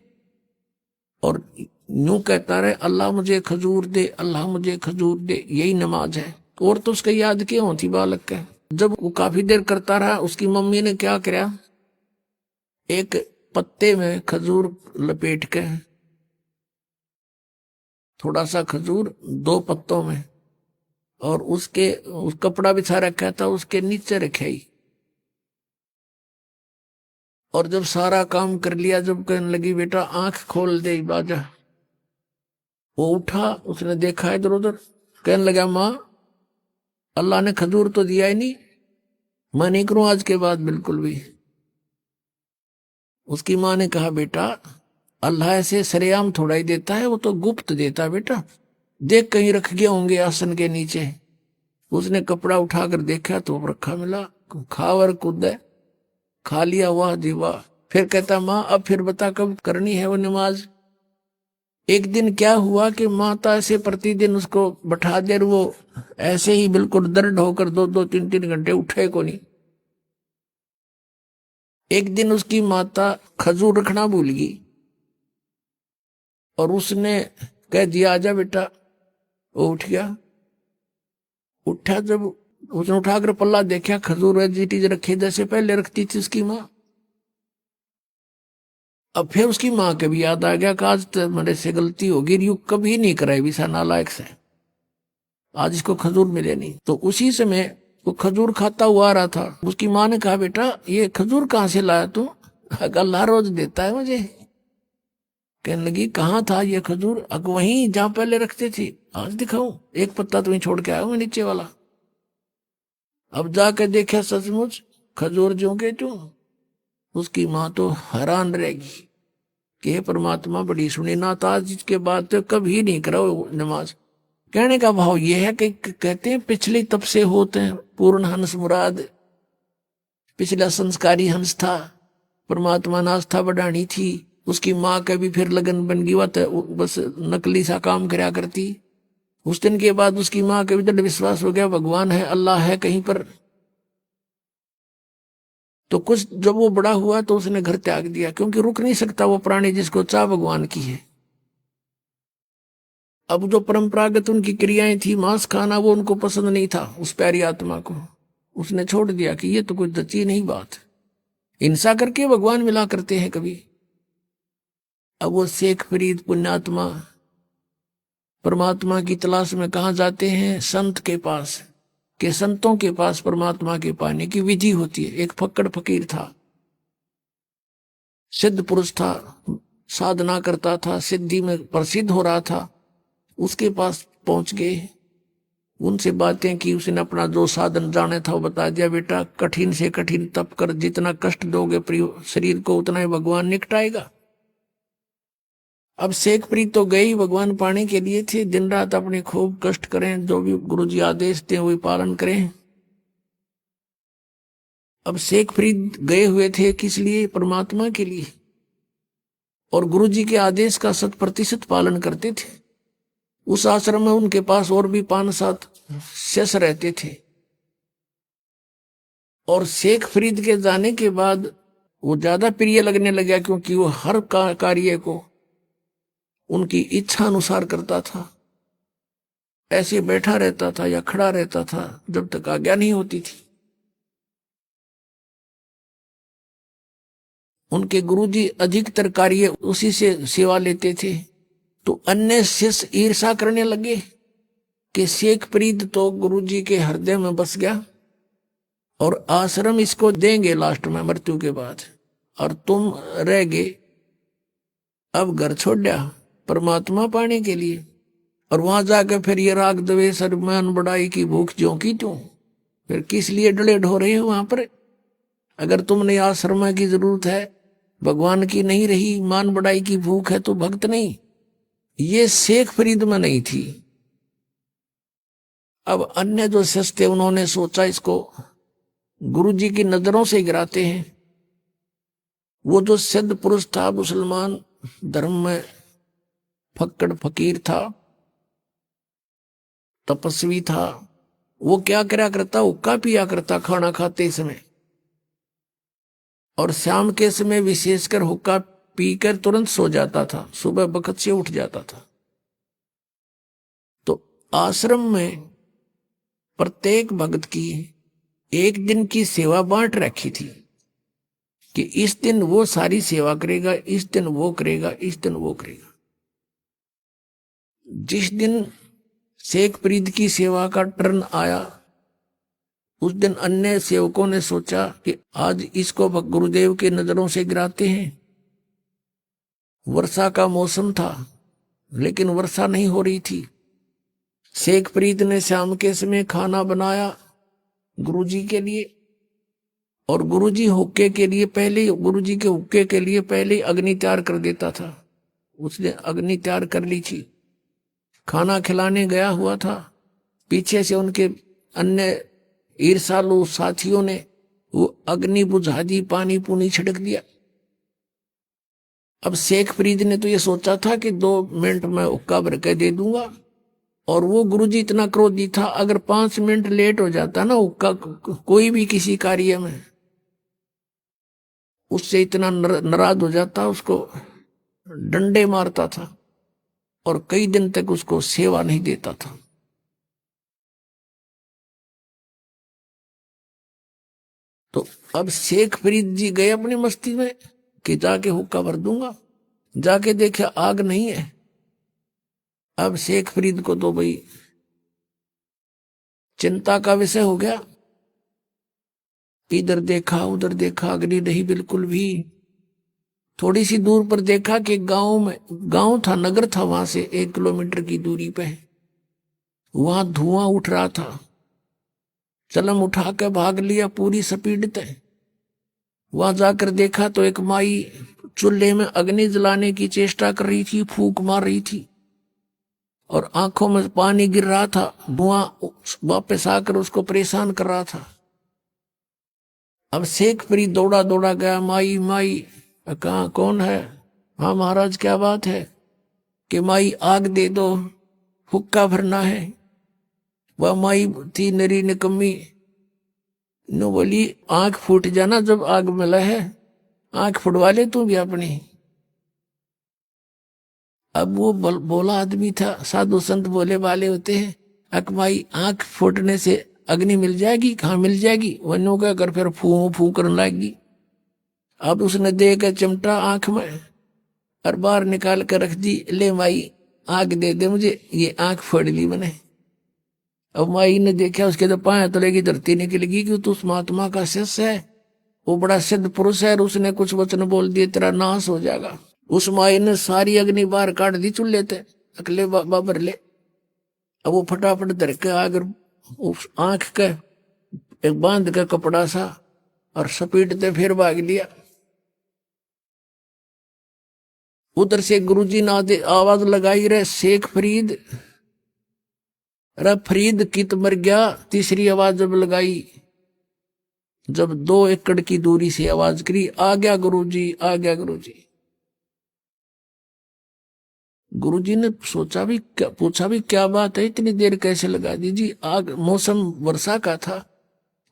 और यूं कहता रहे अल्लाह मुझे खजूर दे, अल्लाह मुझे खजूर दे, यही नमाज है। और तो उसका याद क्यों होती बालक का। जब वो काफी देर करता रहा, उसकी मम्मी ने क्या किया, एक पत्ते में खजूर लपेट के, थोड़ा सा खजूर 2 पत्तों में, और उस कपड़ा बिछा रखा था उसके नीचे रखे। और जब सारा काम कर लिया, जब कहने लगी बेटा आंख खोल दे बाजा, वो उठा, उसने देखा इधर उधर, कहने लगा माँ अल्लाह ने खजूर तो दिया ही नहीं, मैं नहीं करूं आज के बाद बिल्कुल भी। उसकी माँ ने कहा बेटा अल्लाह ऐसे सरेआम थोड़ा ही देता है, वो तो गुप्त देता है बेटा, देख कहीं रख गए होंगे आसन के नीचे। उसने कपड़ा उठाकर देखा तो रखा मिला, खावर कूद खा लिया, वाह जी वाह। फिर कहता माँ अब फिर बता कब करनी है वो नमाज। एक दिन क्या हुआ कि माता ऐसे प्रतिदिन उसको बैठा दे, वो ऐसे ही बिल्कुल दर्द होकर 2-2, 3-3 घंटे उठे को नहीं। एक दिन उसकी माता खजूर रखना भूल गई और उसने कह दिया आजा बेटा। वो उठ गया, उठा, जब उसने उठाकर पल्ला देखा, खजूर वेजिटीज रखे जैसे पहले रखती थी उसकी माँ। अब फिर उसकी माँ के भी याद आ गया कि आज तो मेरे से गलती होगी, यू कभी नहीं कराई विसा नालायक से, आज इसको खजूर मिले नहीं। तो उसी समय वो खजूर खाता हुआ आ रहा था। उसकी माँ ने कहा बेटा ये खजूर कहाँ से लाया तू, अल्लाह रोज देता है मुझे। कहने लगी कहाँ था ये खजूर, वहीं जहां पहले रखते थी, आज दिखाऊं, एक पत्ता तुम्हें छोड़ के आया हूं नीचे वाला। अब जाकर देखा सचमुच खजूर जो के त्यों। उसकी माँ तो हैरान रहेगी कि हे परमात्मा बड़ी सुनी ना, तो आज इसके बाद तो कभी नहीं कराओ नमाज। कहने का भाव यह है कि कहते हैं पिछले तब से होते हैं पूर्ण हंस मुराद, पिछला संस्कारी हंस था, परमात्मा ने आस्था बढ़ानी थी। उसकी माँ का भी फिर लगन बन गई, बस नकली सा काम करा करती। उस दिन के बाद उसकी माँ का भी दृढ़ विश्वास हो गया भगवान है, अल्लाह है कहीं पर। तो कुछ जब वो बड़ा हुआ तो उसने घर त्याग दिया, क्योंकि रुक नहीं सकता वो प्राणी जिसको चाह भगवान की है। अब जो परंपरागत उनकी क्रियाएं थी, मांस खाना, वो उनको पसंद नहीं था उस प्यारी आत्मा को। उसने छोड़ दिया कि ये तो कोई जची नहीं बात, हिंसा करके भगवान मिला करते हैं कभी। अब वो शेख फरीद पुण्यात्मा परमात्मा की तलाश में कहाँ जाते हैं, संत के पास, के संतों के पास परमात्मा के पाने की विधि होती है। एक फक्कड़ फकीर था, सिद्ध पुरुष था, साधना करता था, सिद्धि में प्रसिद्ध हो रहा था। उसके पास पहुंच गए, उनसे बातें की, उसने अपना जो साधन जाने था वो बता दिया, बेटा कठिन से कठिन तप कर, जितना कष्ट दोगे शरीर को उतना ही भगवान निकटाएगा। अब शेखप्रीत तो गई भगवान पाने के लिए थे, दिन रात अपने खूब कष्ट करें, जो भी गुरुजी आदेश दें वही पालन करें। अब शेखप्रीत गए हुए थे किस लिए? परमात्मा के लिए, और गुरुजी के आदेश का 100% पालन करते थे। उस आश्रम में उनके पास और भी 5-7 शिष्य रहते थे, और शेखप्रीत के जाने के बाद वो ज्यादा प्रिय लगने लगा, क्योंकि वो हर कार्य को उनकी इच्छा अनुसार करता था। ऐसे बैठा रहता था या खड़ा रहता था जब तक आज्ञा नहीं होती थी। उनके गुरुजी अधिकतर कार्य उसी से सेवा लेते थे, तो अन्य शिष्य ईर्षा करने लगे कि शेखप्रीत तो गुरुजी के हृदय में बस गया और आश्रम इसको देंगे लास्ट में मृत्यु के बाद, और तुम रह गए अब घर छोड़ दिया परमात्मा पाने के लिए, और वहां जाकर फिर ये राग द्वेष और मान बढ़ाई की भूख ज्यों की त्यों, फिर किस लिए डले ढो रहे हो वहां पर? अगर तुमने आश्रम की जरूरत है, भगवान की नहीं रही, मान बढ़ाई की भूख है, तो भक्त नहीं। ये शेखप्रीत में नहीं थी। अब अन्य जो शिष्य थे उन्होंने सोचा इसको गुरुजी की नजरों से गिराते हैं। वो जो सिद्ध पुरुष था, मुसलमान धर्म में फक्कड़ फकीर था, तपस्वी था, वो क्या करा करता? हुक्का पिया करता खाना खाते समय, और शाम के समय विशेषकर हुक्का पीकर तुरंत सो जाता था, सुबह बखत से उठ जाता था। तो आश्रम में प्रत्येक भक्त की एक दिन की सेवा बांट रखी थी कि इस दिन वो सारी सेवा करेगा, इस दिन वो करेगा, इस दिन वो करेगा। जिस दिन शेखप्रीत की सेवा का टर्न आया, उस दिन अन्य सेवकों ने सोचा कि आज इसको गुरुदेव के नजरों से गिराते हैं। वर्षा का मौसम था, लेकिन वर्षा नहीं हो रही थी। शेखप्रीत ने शाम के समय खाना बनाया गुरुजी के लिए, और गुरुजी हुक्के के लिए पहले, गुरुजी के हुक्के के लिए पहले अग्नि तैयार कर देता था। उसने अग्नि तैयार कर ली थी, खाना खिलाने गया हुआ था। पीछे से उनके अन्य ईर्षालु साथियों ने वो अग्नि बुझा दी, पानी पूनी छिड़क दिया। अब शेखप्रीत ने तो ये सोचा था कि 2 मिनट में हुक्का भर के दे दूंगा, और वो गुरुजी इतना क्रोधी था, अगर 5 मिनट लेट हो जाता ना हुक्का कोई भी किसी कार्य में, उससे इतना नाराज हो जाता, उसको डंडे मारता था और कई दिन तक उसको सेवा नहीं देता था। तो अब शेखप्रीत जी गए अपनी मस्ती में कि जाके हुक्का भर दूंगा, जाके देखा आग नहीं है। अब शेखप्रीत को तो भाई चिंता का विषय हो गया, इधर देखा उधर देखा, अग्नि नहीं बिल्कुल भी। थोड़ी सी दूर पर देखा कि गांव था, नगर था, वहां से 1 किलोमीटर की दूरी पे वहां धुआं उठ रहा था। चलम उठा के भाग लिया पूरी स्पीड पे। वहां जाकर देखा तो एक माई चूल्हे में अग्नि जलाने की चेष्टा कर रही थी, फूंक मार रही थी, और आंखों में पानी गिर रहा था। धुआं वापस आकर उसको परेशान कर रहा था। अब शेखप्रीत दौड़ा दौड़ा गया, माई माई, कहाँ कौन है? हाँ महाराज क्या बात है? कि माई आग दे दो, हुक्का भरना है। वह माई थी नरी निकम्मी, नो बोली आंख फूट जाना जब आग मिला है, आंख फुटवा ले तू भी अपनी। अब वो बोला आदमी था, साधु संत बोले वाले होते हैं, अकमाई आंख फूटने से अग्नि मिल जाएगी? कहाँ मिल जाएगी? वनो क्या कर फिर फू फू करने लगेगी। अब उसने दे के चिमटा आंख में और बाहर निकाल कर रख दी, ले माई आग दे दे मुझे, ये आंख फोड़ ली मैंने। अब माई ने देखा, उसके तो पाया तलेगी धरती निकलेगी कि तो उस महात्मा का शिष्य है, वो बड़ा सिद्ध पुरुष है, और उसने कुछ वचन बोल दिए तेरा नाश हो जाएगा। उस माई ने सारी अग्नि बाहर काट दी चूल्हे थे, अकले बाबर ले। अब वो फटाफट धर के अगर उस आंख के एक बांध का कपड़ा सा और सपीटते फिर भाग लिया। उधर से गुरुजी ने आवाज लगाई, रे शेख फरीद, रे फरीद कित मर गया। तीसरी आवाज जब लगाई, जब 2 एकड़ की दूरी से आवाज करी, आ गया गुरुजी, आ गया गुरुजी। गुरुजी ने सोचा भी, पूछा भी क्या बात है, इतनी देर कैसे लगा दी जी? आग, मौसम वर्षा का था,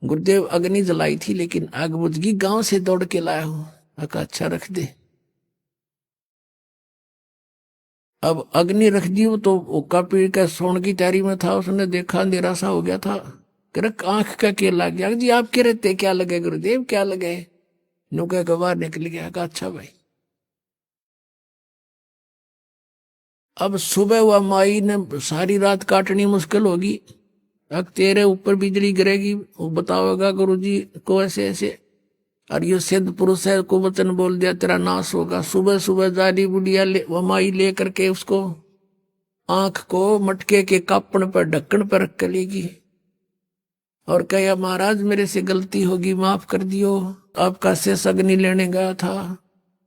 गुरुदेव अग्नि जलाई थी लेकिन आग बुझ गई, गांव से दौड़ के लाया हूं। अच्छा रख दे। अब अग्नि रख दी, वो तो ओका पीड़ का सोने की तैयारी में था, उसने देखा अंधेरा सा हो गया था। आंख का क्या लग गया जी? आप कह रहे थे क्या लगे गुरुदेव, क्या लगे? नुका का बाहर निकल गया। अच्छा भाई। अब सुबह हुआ, माई ने सारी रात काटनी मुश्किल होगी, अब तेरे ऊपर बिजली गिरेगी, वो बताओगा गुरुजी को ऐसे ऐसे, और ये सिद्ध पुरुष है को वचन बोल दिया तेरा नाश होगा। सुबह सुबह जाली बुढ़िया वो माई ले करके उसको आंख को मटके के कापण पर ढक्कन पर रख लेगी और कहा, महाराज मेरे से गलती होगी, माफ कर दियो। आपका शेष अग्नि लेने गया था,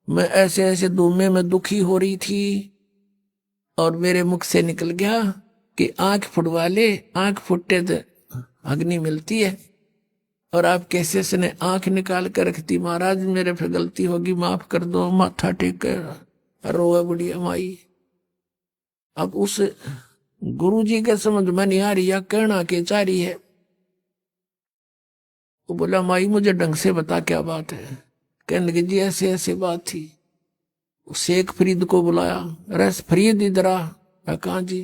मैं ऐसे ऐसे धूमे में दुखी हो रही थी और मेरे मुख से निकल गया कि आंख फुटवा ले, आंख फुटते तो अग्नि मिलती है, और आप कैसे से ने आंख निकाल कर रख दी। महाराज मेरे पे गलती होगी, माफ कर दो। माथा टेक कर रोए बुढ़िया माई। अब उस गुरुजी के समझ में नहीं आ रही या कहना के चाह रही है। वो बोला, माई मुझे ढंग से बता क्या बात है। कहने लगे, जी ऐसे ऐसे बात थी। शेख फरीद को बुलाया, अरे फरीद इधर आ। कहा जी?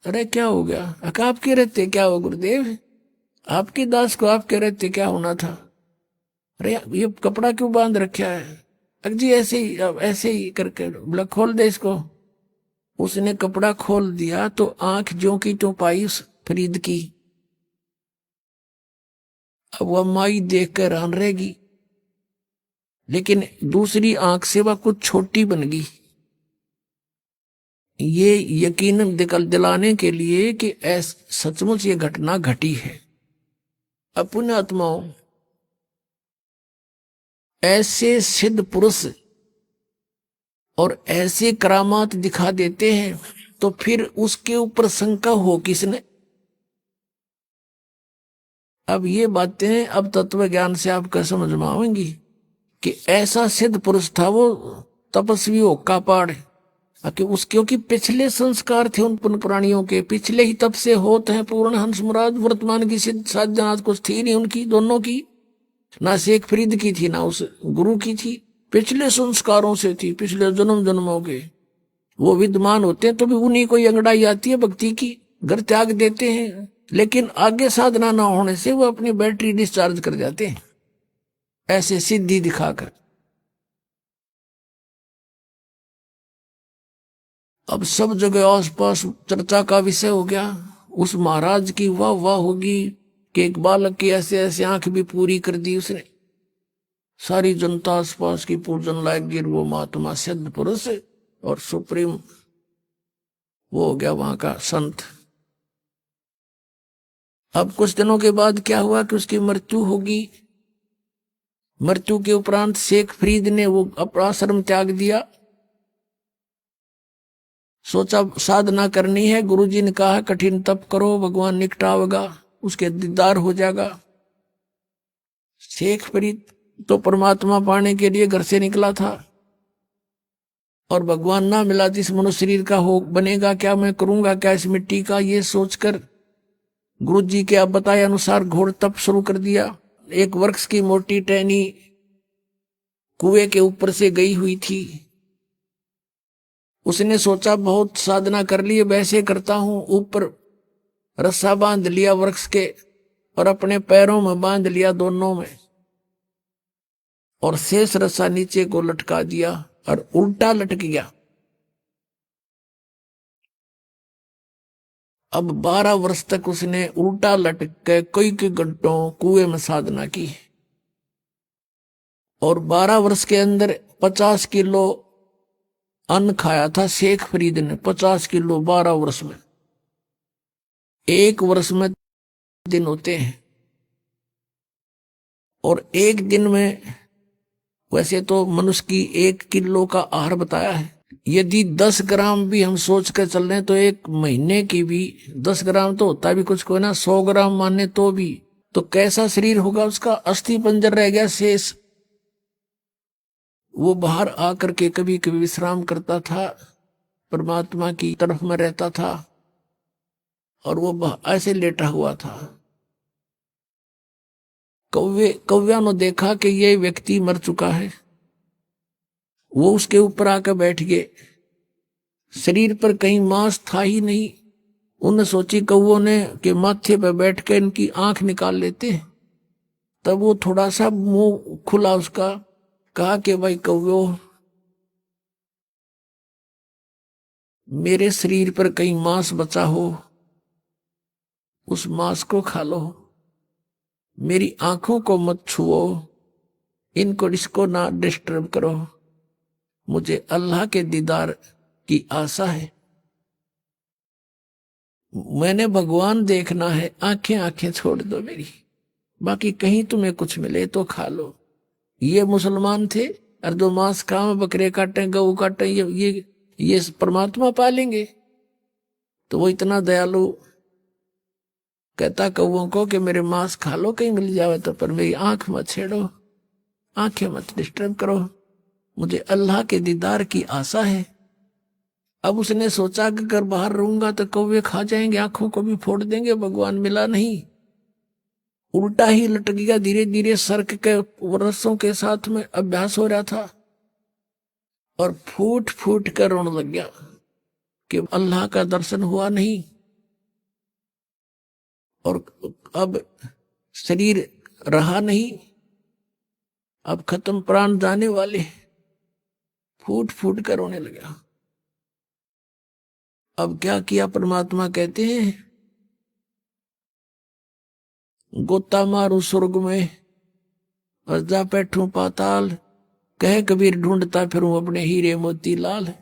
अरे क्या हो गया? आप कह रहे थे क्या हो गुरुदेव? आपकी दास को आप कह रहे थे क्या होना था? अरे ये कपड़ा क्यों बांध रखा है? जी ऐसे ही करके। बोला, खोल दे इसको। उसने कपड़ा खोल दिया तो आंख जो की तो पाई उस फरीद की। अब वह माई देख कर हैरान रहेगी, लेकिन दूसरी आंख से वह कुछ छोटी बन गई। ये यकीन दिलाने के लिए कि सचमुच ये घटना घटी है। अपने आत्माओं, ऐसे सिद्ध पुरुष और ऐसे करामात दिखा देते हैं तो फिर उसके ऊपर शंका हो किसने? अब ये बातें अब तत्व ज्ञान से आपका समझ में आएंगी कि ऐसा सिद्ध पुरुष था वो तपस्वी होका पाड़ कि क्योंकि पिछले संस्कार थे उन प्राणियों के, पिछले ही तब से होते हैं पूर्ण हंस मुराद। वर्तमान की सिद्ध साधनात कुछ थी नहीं उनकी, दोनों की, ना शेख फरीद की थी ना उस गुरु की थी, पिछले संस्कारों से थी, पिछले जन्म जन्मों के वो विद्यमान होते हैं। तो भी उन्हीं को अंगड़ाई आती है भक्ति की, घर त्याग देते हैं, लेकिन आगे साधना ना होने से वो अपनी बैटरी डिस्चार्ज कर जाते हैं ऐसे सिद्धि दिखाकर। अब सब जगह आसपास चर्चा का विषय हो गया। उस महाराज की वाह वाह होगी कि एक बालक की ऐसे ऐसे आंख भी पूरी कर दी उसने। सारी जनता आसपास की पूजन लायक गिर, वो महात्मा सिद्ध पुरुष और सुप्रीम वो हो गया वहां का संत। अब कुछ दिनों के बाद क्या हुआ कि उसकी मृत्यु होगी। मृत्यु के उपरांत शेख फरीद ने वो अपना आश्रम त्याग दिया। सोचा साधना करनी है, गुरुजी ने कहा कठिन तप करो, भगवान निकटावेगा, उसके दीदार हो जाएगा। शेख फरीद तो परमात्मा पाने के लिए घर से निकला था और भगवान ना मिला जिस मनुष्य शरीर का हो बनेगा क्या, मैं करूंगा क्या इस मिट्टी का, ये सोचकर गुरुजी के आप बताए अनुसार घोर तप शुरू कर दिया। एक वृक्ष की मोटी टहनी कुएं के ऊपर से गई हुई थी। उसने सोचा बहुत साधना कर ली, वैसे करता हूं। ऊपर रस्सा बांध लिया वृक्ष के और अपने पैरों में बांध लिया दोनों में, और शेष रस्सा नीचे को लटका दिया और उल्टा लटक गया। अब 12 वर्ष तक उसने उल्टा लटक के कई घंटों कुएं में साधना की, और 12 वर्ष के अंदर 50 किलो अन्न खाया था शेख फरीद ने, 50 किलो 12 वर्ष में। एक वर्ष में दिन होते हैं, और एक दिन में वैसे तो मनुष्य की 1 किलो का आहार बताया है। यदि 10 ग्राम भी हम सोच कर चल रहे हैं तो एक महीने की भी 10 ग्राम तो होता भी कुछ को ना, 100 ग्राम माने तो भी, तो कैसा शरीर होगा उसका। अस्थि पंजर रह गया शेष। वो बाहर आकर के कभी कभी विश्राम करता था, परमात्मा की तरफ में रहता था, और वो ऐसे लेटा हुआ था। कौव्या ने देखा कि ये व्यक्ति मर चुका है, वो उसके ऊपर आकर बैठ गए। शरीर पर कहीं मांस था ही नहीं। उन्हें सोची कौवों ने कि माथे पर बैठ कर इनकी आंख निकाल लेते हैं। तब वो थोड़ा सा मुंह खुला उसका, कहा कि भाई कौवो, मेरे शरीर पर कहीं मांस बचा हो, उस मांस को खा लो, मेरी आंखों को मत छुओ, इसको ना डिस्टर्ब करो, मुझे अल्लाह के दीदार की आशा है, मैंने भगवान देखना है, आंखें छोड़ दो मेरी, बाकी कहीं तुम्हें कुछ मिले तो खा लो। ये मुसलमान थे, और जो मांस खाओ, बकरे काटे, गऊ काटे, ये परमात्मा पालेंगे। तो वो इतना दयालु कहता कौओं को कि मेरे मांस खा लो कहीं मिल जावे तो, पर मेरी आंख मत छेड़ो, आंखें मत डिस्टर्ब करो, मुझे अल्लाह के दीदार की आशा है। अब उसने सोचा कि अगर बाहर रहूंगा तो कौवे खा जाएंगे, आंखों को भी फोड़ देंगे, भगवान मिला नहीं। उल्टा ही लटक गया। धीरे धीरे सर्क के रस्सों के साथ में अभ्यास हो रहा था, और फूट फूट कर रोने लग गया कि अल्लाह का दर्शन हुआ नहीं, और अब शरीर रहा नहीं, अब खत्म, प्राण जाने वाले। फूट फूट कर रोने लगा। अब क्या किया, परमात्मा कहते हैं गोता मारू स्वर्ग में और जा बैठू पाताल, कह कबीर ढूंढता फिरूं अपने हीरे मोती लाल।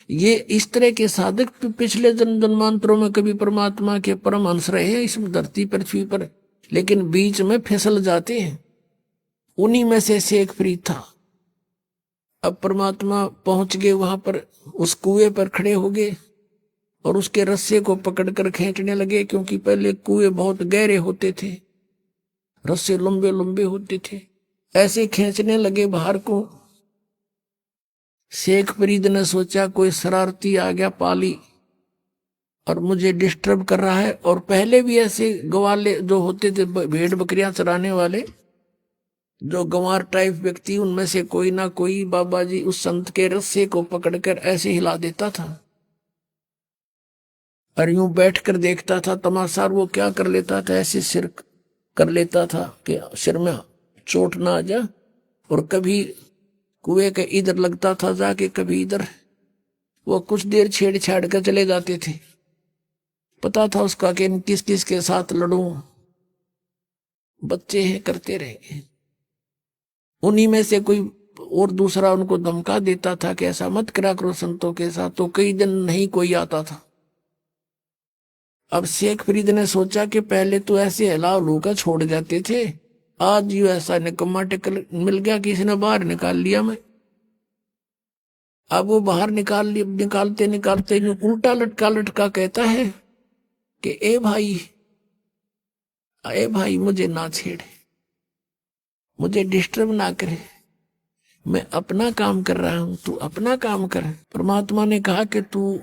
ये इस तरह के साधक पिछले जन्मांतरों में कभी परमात्मा के परमहंस रहे हैं इस धरती पृथ्वी पर, लेकिन बीच में फिसल जाते हैं। उन्हीं में से शेख फरीद था। अब परमात्मा पहुंच गए वहां पर, उस कुएं पर खड़े हो गए और उसके रस्से को पकड़कर खींचने लगे, क्योंकि पहले कुएं बहुत गहरे होते थे, रस्से लंबे लंबे होते थे। ऐसे खींचने लगे बाहर को। शेख फरीद ने सोचा कोई शरारती आ गया पाली और मुझे डिस्टर्ब कर रहा है। और पहले भी ऐसे गवाले जो होते थे, भेड़ बकरियां चराने वाले, जो गंवार टाइप व्यक्ति, उनमें से कोई ना कोई बाबा जी उस संत के रस्से को पकड़कर ऐसे हिला देता था और यूं बैठ कर देखता था तमाशा। वो क्या कर लेता था, ऐसे सिर कर लेता था कि सिर में चोट ना आ जा, और कभी कुएं के इधर लगता था जाके, कभी इधर। वो कुछ देर छेड़छाड़ कर चले जाते थे। पता था उसका कि किस किस के साथ लड़ूं, बच्चे हैं, करते रहेंगे। उन्हीं में से कोई और दूसरा उनको धमका देता था कि ऐसा मत करा करो संतों के साथ, तो कई दिन नहीं कोई आता था। अब शेख फरीद ने सोचा कि पहले तो ऐसे हिला लूका छोड़ जाते थे, आज यू ऐसा निकम्मा टिकल मिल गया कि इसने बाहर निकाल लिया मैं। अब वो बाहर निकालते निकालते उल्टा लटका लटका कहता है कि ए भाई मुझे ना छेड़े, मुझे डिस्टर्ब ना करे, मैं अपना काम कर रहा हूं, तू अपना काम कर। परमात्मा ने कहा कि तू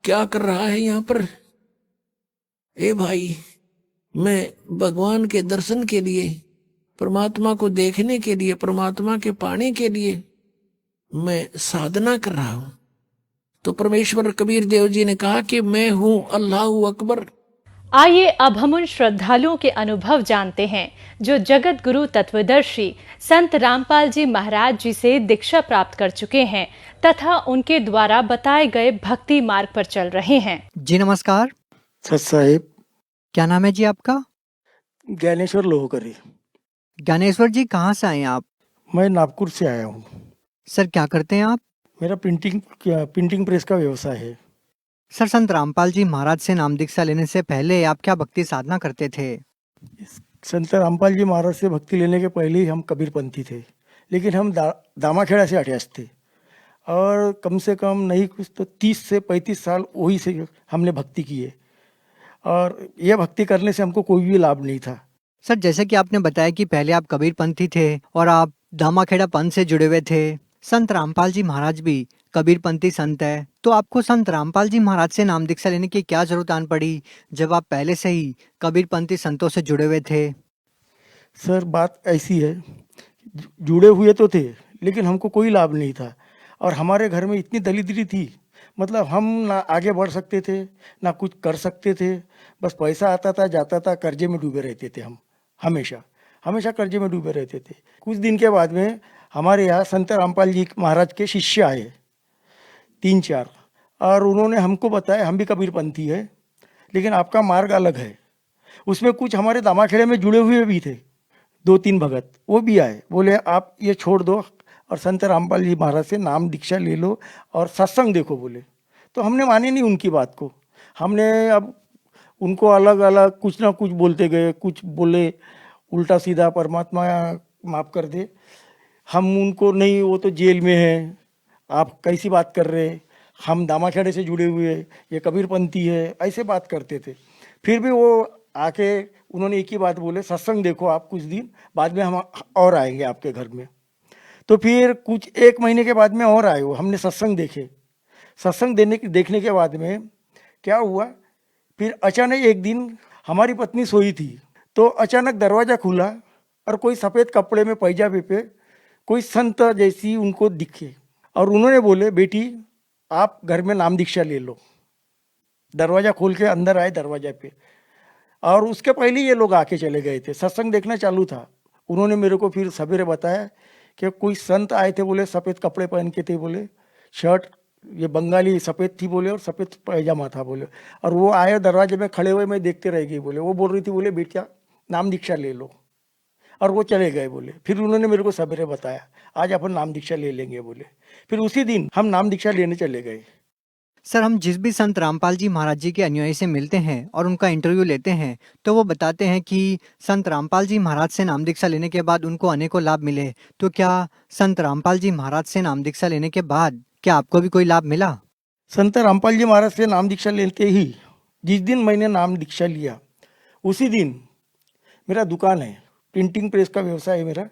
क्या कर रहा है यहां पर? ए भाई, मैं भगवान के दर्शन के लिए, परमात्मा को देखने के लिए, परमात्मा के पाने के लिए मैं साधना कर रहा हूं। तो परमेश्वर कबीर देव जी ने कहा कि मैं हूं अल्लाह अकबर। आइए अब हम उन श्रद्धालुओं के अनुभव जानते हैं जो जगत गुरु तत्वदर्शी संत रामपाल जी महाराज जी से दीक्षा प्राप्त कर चुके हैं तथा उनके द्वारा बताए गए भक्ति मार्ग पर चल रहे हैं। जी नमस्कार। सत साहिब। क्या नाम है जी आपका? ज्ञानेश्वर लोहकरी। ज्ञानेश्वर जी, कहाँ से आए हैं आप? मैं नागपुर से आया हूँ। सर क्या करते हैं आप? मेरा प्रिंटिंग प्रेस का व्यवसाय है। सर, संत रामपाल जी महाराज से नाम दीक्षा लेने से पहले आप क्या भक्ति साधना करते थे? संत रामपाल जी महाराज से भक्ति लेने के पहले ही हम कबीरपंथी थे, लेकिन हम दामाखेड़ा से अटैच थे और कम से कम नहीं कुछ तो 30 से 35 साल वही से हमने भक्ति की है और यह भक्ति करने से हमको कोई भी लाभ नहीं था। सर, जैसे कि आपने बताया कि पहले आप कबीरपंथी थे और आप दामाखेड़ा पंथ से जुड़े हुए थे। संत रामपाल जी महाराज भी कबीरपंथी संत है, तो आपको संत रामपाल जी महाराज से नाम दीक्षा लेने की क्या जरूरत आन पड़ी जब आप पहले से ही कबीरपंथी संतों से जुड़े हुए थे? सर, बात ऐसी है, जुड़े हुए तो थे लेकिन हमको कोई लाभ नहीं था और हमारे घर में इतनी दरिद्री थी, मतलब हम ना आगे बढ़ सकते थे ना कुछ कर सकते थे। बस पैसा आता था जाता था, कर्जे में डूबे रहते थे हम, हमेशा हमेशा कर्जे में डूबे रहते थे। कुछ दिन के बाद में हमारे यहाँ संत रामपाल जी महाराज के शिष्य आए 3-4 और उन्होंने हमको बताया हम भी कबीरपंथी है लेकिन आपका मार्ग अलग है। उसमें कुछ हमारे दामाखेड़े में जुड़े हुए भी थे, 2-3 भगत, वो भी आए, बोले आप ये छोड़ दो और संत रामपाल जी महाराज से नाम दीक्षा ले लो और सत्संग देखो बोले। तो हमने माने नहीं उनकी बात को, हमने अब उनको अलग अलग कुछ ना कुछ बोलते गए, कुछ बोले उल्टा सीधा, परमात्मा माफ़ कर दे, हम उनको नहीं, वो तो जेल में है, आप कैसी बात कर रहे, हम दामाखेड़े से जुड़े हुए, ये कबीरपंथी है, ऐसे बात करते थे। फिर भी वो आके उन्होंने एक ही बात बोले, सत्संग देखो आप कुछ दिन, बाद में हम और आएंगे आपके घर में। तो फिर कुछ 1 महीने के बाद में और आए वो, हमने सत्संग देखे। सत्संग देखने के बाद में क्या हुआ, फिर अचानक एक दिन हमारी पत्नी सोई थी तो अचानक दरवाज़ा खुला और कोई सफ़ेद कपड़े में पैजामे पे कोई संत जैसी उनको दिखे और उन्होंने बोले बेटी आप घर में नाम दीक्षा ले लो। दरवाज़ा खोल के अंदर आए दरवाजे पे और उसके पहले ये लोग आके चले गए थे, सत्संग देखना चालू था। उन्होंने मेरे को फिर सवेरे बताया कि कोई संत आए थे, बोले सफ़ेद कपड़े पहन के थे, बोले शर्ट ये बंगाली सफ़ेद थी बोले और सफ़ेद पैजामा था बोले, और वो आए दरवाजे में खड़े हुए, मैं देखते रह गई बोले। वो बोल रही थी बोले बेटिया नाम दीक्षा ले लो, और वो चले गए बोले। फिर उन्होंने मेरे को सवेरे बताया आज अपन नाम दीक्षा ले लेंगे बोले। फिर उसी दिन हम नाम दीक्षा लेने चले गए। सर, हम जिस भी संत रामपाल जी महाराज जी के अनुयायी से मिलते हैं और उनका इंटरव्यू लेते हैं तो वो बताते हैं कि संत रामपाल जी महाराज से नाम दीक्षा लेने के बाद उनको अनेकों लाभ मिले। तो क्या संत रामपाल जी महाराज से नाम दीक्षा लेने के बाद क्या आपको भी कोई लाभ मिला? संत रामपाल जी महाराज से नाम दीक्षा लेते ही जिस दिन मैंने नाम दीक्षा लिया उसी दिन मेरा दुकान है, प्रिंटिंग प्रेस का व्यवसाय है मेरा।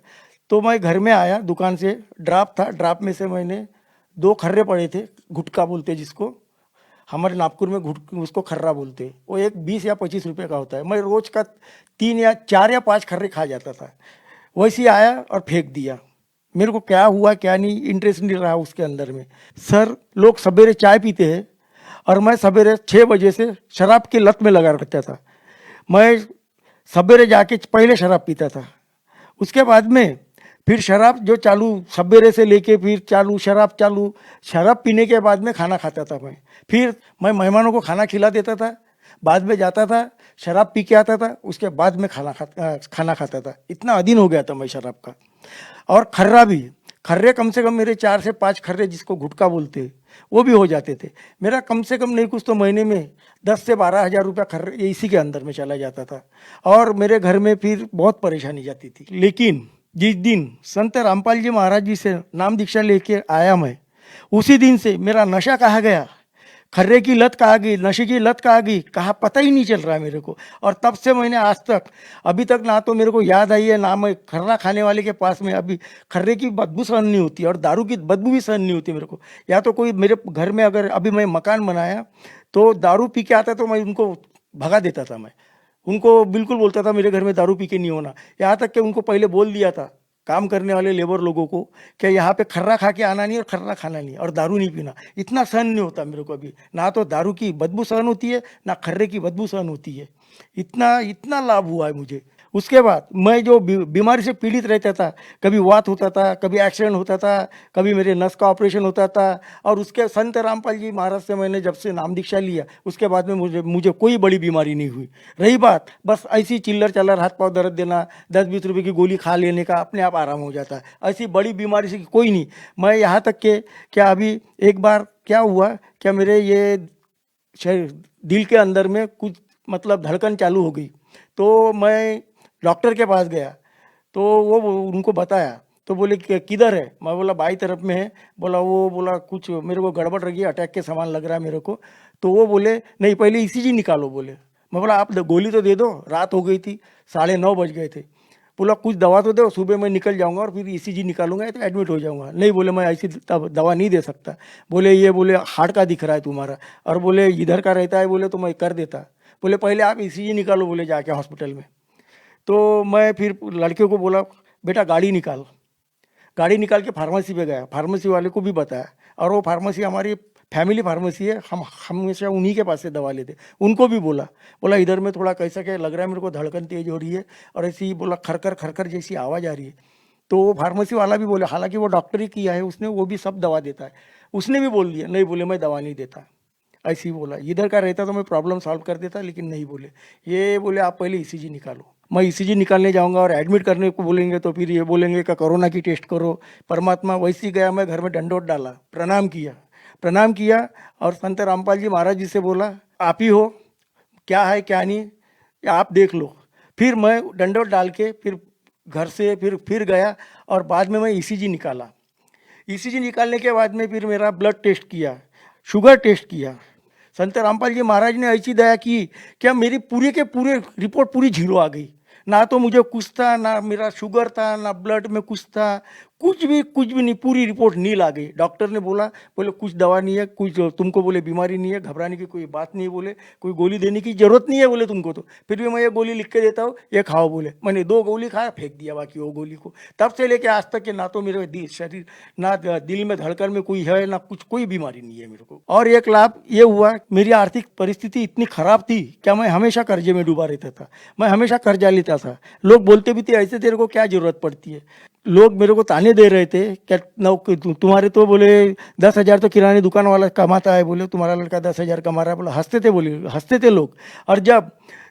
तो मैं घर में आया, दुकान से ड्राप था, ड्राप में से मैंने 2 खर्रे पड़े थे, गुटका बोलते जिसको, हमारे नागपुर में उसको खर्रा बोलते, वो एक 20 या 25 रुपये का होता है। मैं रोज का 3 या 4 या 5 खर्रे खा जाता था। वैसे ही आया और फेंक दिया। मेरे को क्या हुआ क्या नहीं इंटरेस्ट नहीं रहा उसके अंदर में। सर, लोग सवेरे चाय पीते हैं और मैं सवेरे 6 बजे से शराब की लत में लगा रखता था। मैं सवेरे जाके पहले शराब पीता था, उसके बाद में फिर शराब जो चालू सवेरे से लेके फिर चालू शराब पीने के बाद में खाना खाता था मैं। फिर मैं मेहमानों को खाना खिला देता था, बाद में जाता था शराब पी के आता था, उसके बाद में खाना खाता था। इतना अधीन हो गया था मैं शराब का। और खर्रा भी, खर्रे कम से कम मेरे 4 से 5 खर्रे जिसको गुटखा बोलते वो भी हो जाते थे। मेरा कम से कम नहीं कुछ तो महीने में 10 से 12 हज़ार रुपया खर्रे इसी के अंदर में चला जाता था और मेरे घर में फिर बहुत परेशानी जाती थी। लेकिन जिस दिन संत रामपाल जी महाराज जी से नाम दीक्षा लेके आया मैं, उसी दिन से मेरा नशा कहाँ गया, खर्रे की लत कहाँ गई, नशे की लत कहाँ गई, कहाँ पता ही नहीं चल रहा है मेरे को। और तब से मैंने आज तक अभी तक ना तो मेरे को याद आई है ना मैं खर्रा खाने वाले के पास में अभी खर्रे की बदबू सहन नहीं होती और दारू की बदबू भी सहन नहीं होती मेरे को। या तो कोई मेरे घर में अगर अभी मैं मकान बनाया तो दारू पी के आता तो मैं उनको भगा देता था। मैं उनको बिल्कुल बोलता था मेरे घर में दारू पी के नहीं होना। यहाँ तक कि उनको पहले बोल दिया था काम करने वाले लेबर लोगों को कि यहाँ पे खर्रा खा के आना नहीं और खर्रा खाना नहीं और दारू नहीं पीना। इतना सहन नहीं होता मेरे को अभी, ना तो दारू की बदबू सहन होती है ना खर्रे की बदबू सहन होती है। इतना लाभ हुआ है मुझे। उसके बाद मैं जो बीमारी से पीड़ित रहता था, कभी वात होता था, कभी एक्सीडेंट होता था, कभी मेरे नस का ऑपरेशन होता था, और उसके संत रामपाल जी महाराज से मैंने जब से नाम दीक्षा लिया उसके बाद में मुझे कोई बड़ी बीमारी नहीं हुई। रही बात बस ऐसी चिल्लर चल्लर हाथ पाँव दर्द देना, 10-20 रुपये की गोली खा लेने का अपने आप आराम हो जाता है, ऐसी बड़ी बीमारी से कोई नहीं। मैं यहाँ तक के क्या अभी एक बार क्या हुआ, क्या मेरे ये दिल के अंदर में कुछ मतलब धड़कन चालू हो गई। तो मैं डॉक्टर के पास गया, तो वो उनको बताया, तो बोले कि किधर है? मैं बोला बाई तरफ में है। बोला कुछ मेरे को गड़बड़ लगी, अटैक के समान लग रहा है मेरे को। तो वो बोले नहीं, पहले ईसीजी निकालो बोले। मैं बोला आप गोली तो दे दो, रात हो गई थी, 9:30 बज गए थे। बोला कुछ दवा तो दो, सुबह मैं निकल जाऊंगा और फिर ईसीजी निकालूंगा तो एडमिट हो जाऊंगा। नहीं बोले मैं ऐसी दवा नहीं दे सकता। बोले हार्ट का दिख रहा है तुम्हारा, और बोले इधर का रहता है बोले तो मैं कर देता। बोले पहले आप ईसीजी निकालो बोले जाके हॉस्पिटल में। तो मैं फिर लड़के को बोला बेटा गाड़ी निकाल के फार्मेसी पे गया, फार्मेसी वाले को भी बताया, और वो फार्मेसी हमारी फैमिली फार्मेसी है, हम हमेशा उन्हीं के पास से दवा लेते। उनको भी बोला इधर में थोड़ा कैसा क्या लग रहा है मेरे को, धड़कन तेज हो रही है और ऐसी ही बोला खरखर जैसी आवाज़ आ रही है। तो वो फार्मेसी वाला भी बोला, हालांकि वो डॉक्टरी किया है उसने, वो भी सब दवा देता है, उसने भी बोल दिया नहीं बोले मैं दवा नहीं देता। ऐसे ही बोला, इधर का रहता तो मैं प्रॉब्लम सॉल्व कर देता, लेकिन नहीं बोले। ये बोले आप पहले ईसीजी निकालो। मैं ईसीजी निकालने जाऊंगा और एडमिट करने को बोलेंगे तो फिर ये बोलेंगे कि कोरोना की टेस्ट करो। परमात्मा वैसे ही गया, मैं घर में दंडोत डाला, प्रणाम किया और संत रामपाल जी महाराज जी से बोला आप ही हो, क्या है क्या नहीं आप देख लो। फिर मैं दंडोत डाल के फिर घर से फिर गया और बाद में मैं ईसीजी निकाला। ईसीजी निकालने के बाद में फिर मेरा ब्लड टेस्ट किया, शुगर टेस्ट किया। संत रामपाल जी महाराज ने ऐसी दया की क्या मेरी पूरे के पूरे रिपोर्ट पूरी जीरो आ गई। ना तो मुझे कुछ था, ना मेरा शुगर था, ना ब्लड में कुछ था, कुछ भी नहीं, पूरी रिपोर्ट नील आ गई। डॉक्टर ने बोले कुछ दवा नहीं है, कुछ तुमको बोले बीमारी नहीं है, घबराने की कोई बात नहीं है, बोले कोई गोली देने की जरूरत नहीं है बोले तुमको। तो फिर भी मैं ये गोली लिख के देता हूँ, ये खाओ बोले। मैंने 2 गोली खाया, फेंक दिया बाकी वो गोली को। तब से लेके आज तक के ना तो मेरे शरीर ना दिल में धड़कन में कोई है, ना कुछ कोई बीमारी नहीं है मेरे को। और एक लाभ ये हुआ, मेरी आर्थिक परिस्थिति इतनी खराब थी क्या मैं हमेशा कर्जे में डूबा रहता था, मैं हमेशा कर्जा लेता था। लोग बोलते भी थे ऐसे तेरे को क्या जरूरत पड़ती है। लोग मेरे को ताने दे रहे थे क्या तुम्हारे तो बोले 10,000 तो किराने दुकान वाला कमाता है, बोले तुम्हारा लड़का 10,000 कमा रहा है, बोले हंसते थे लोग। और जब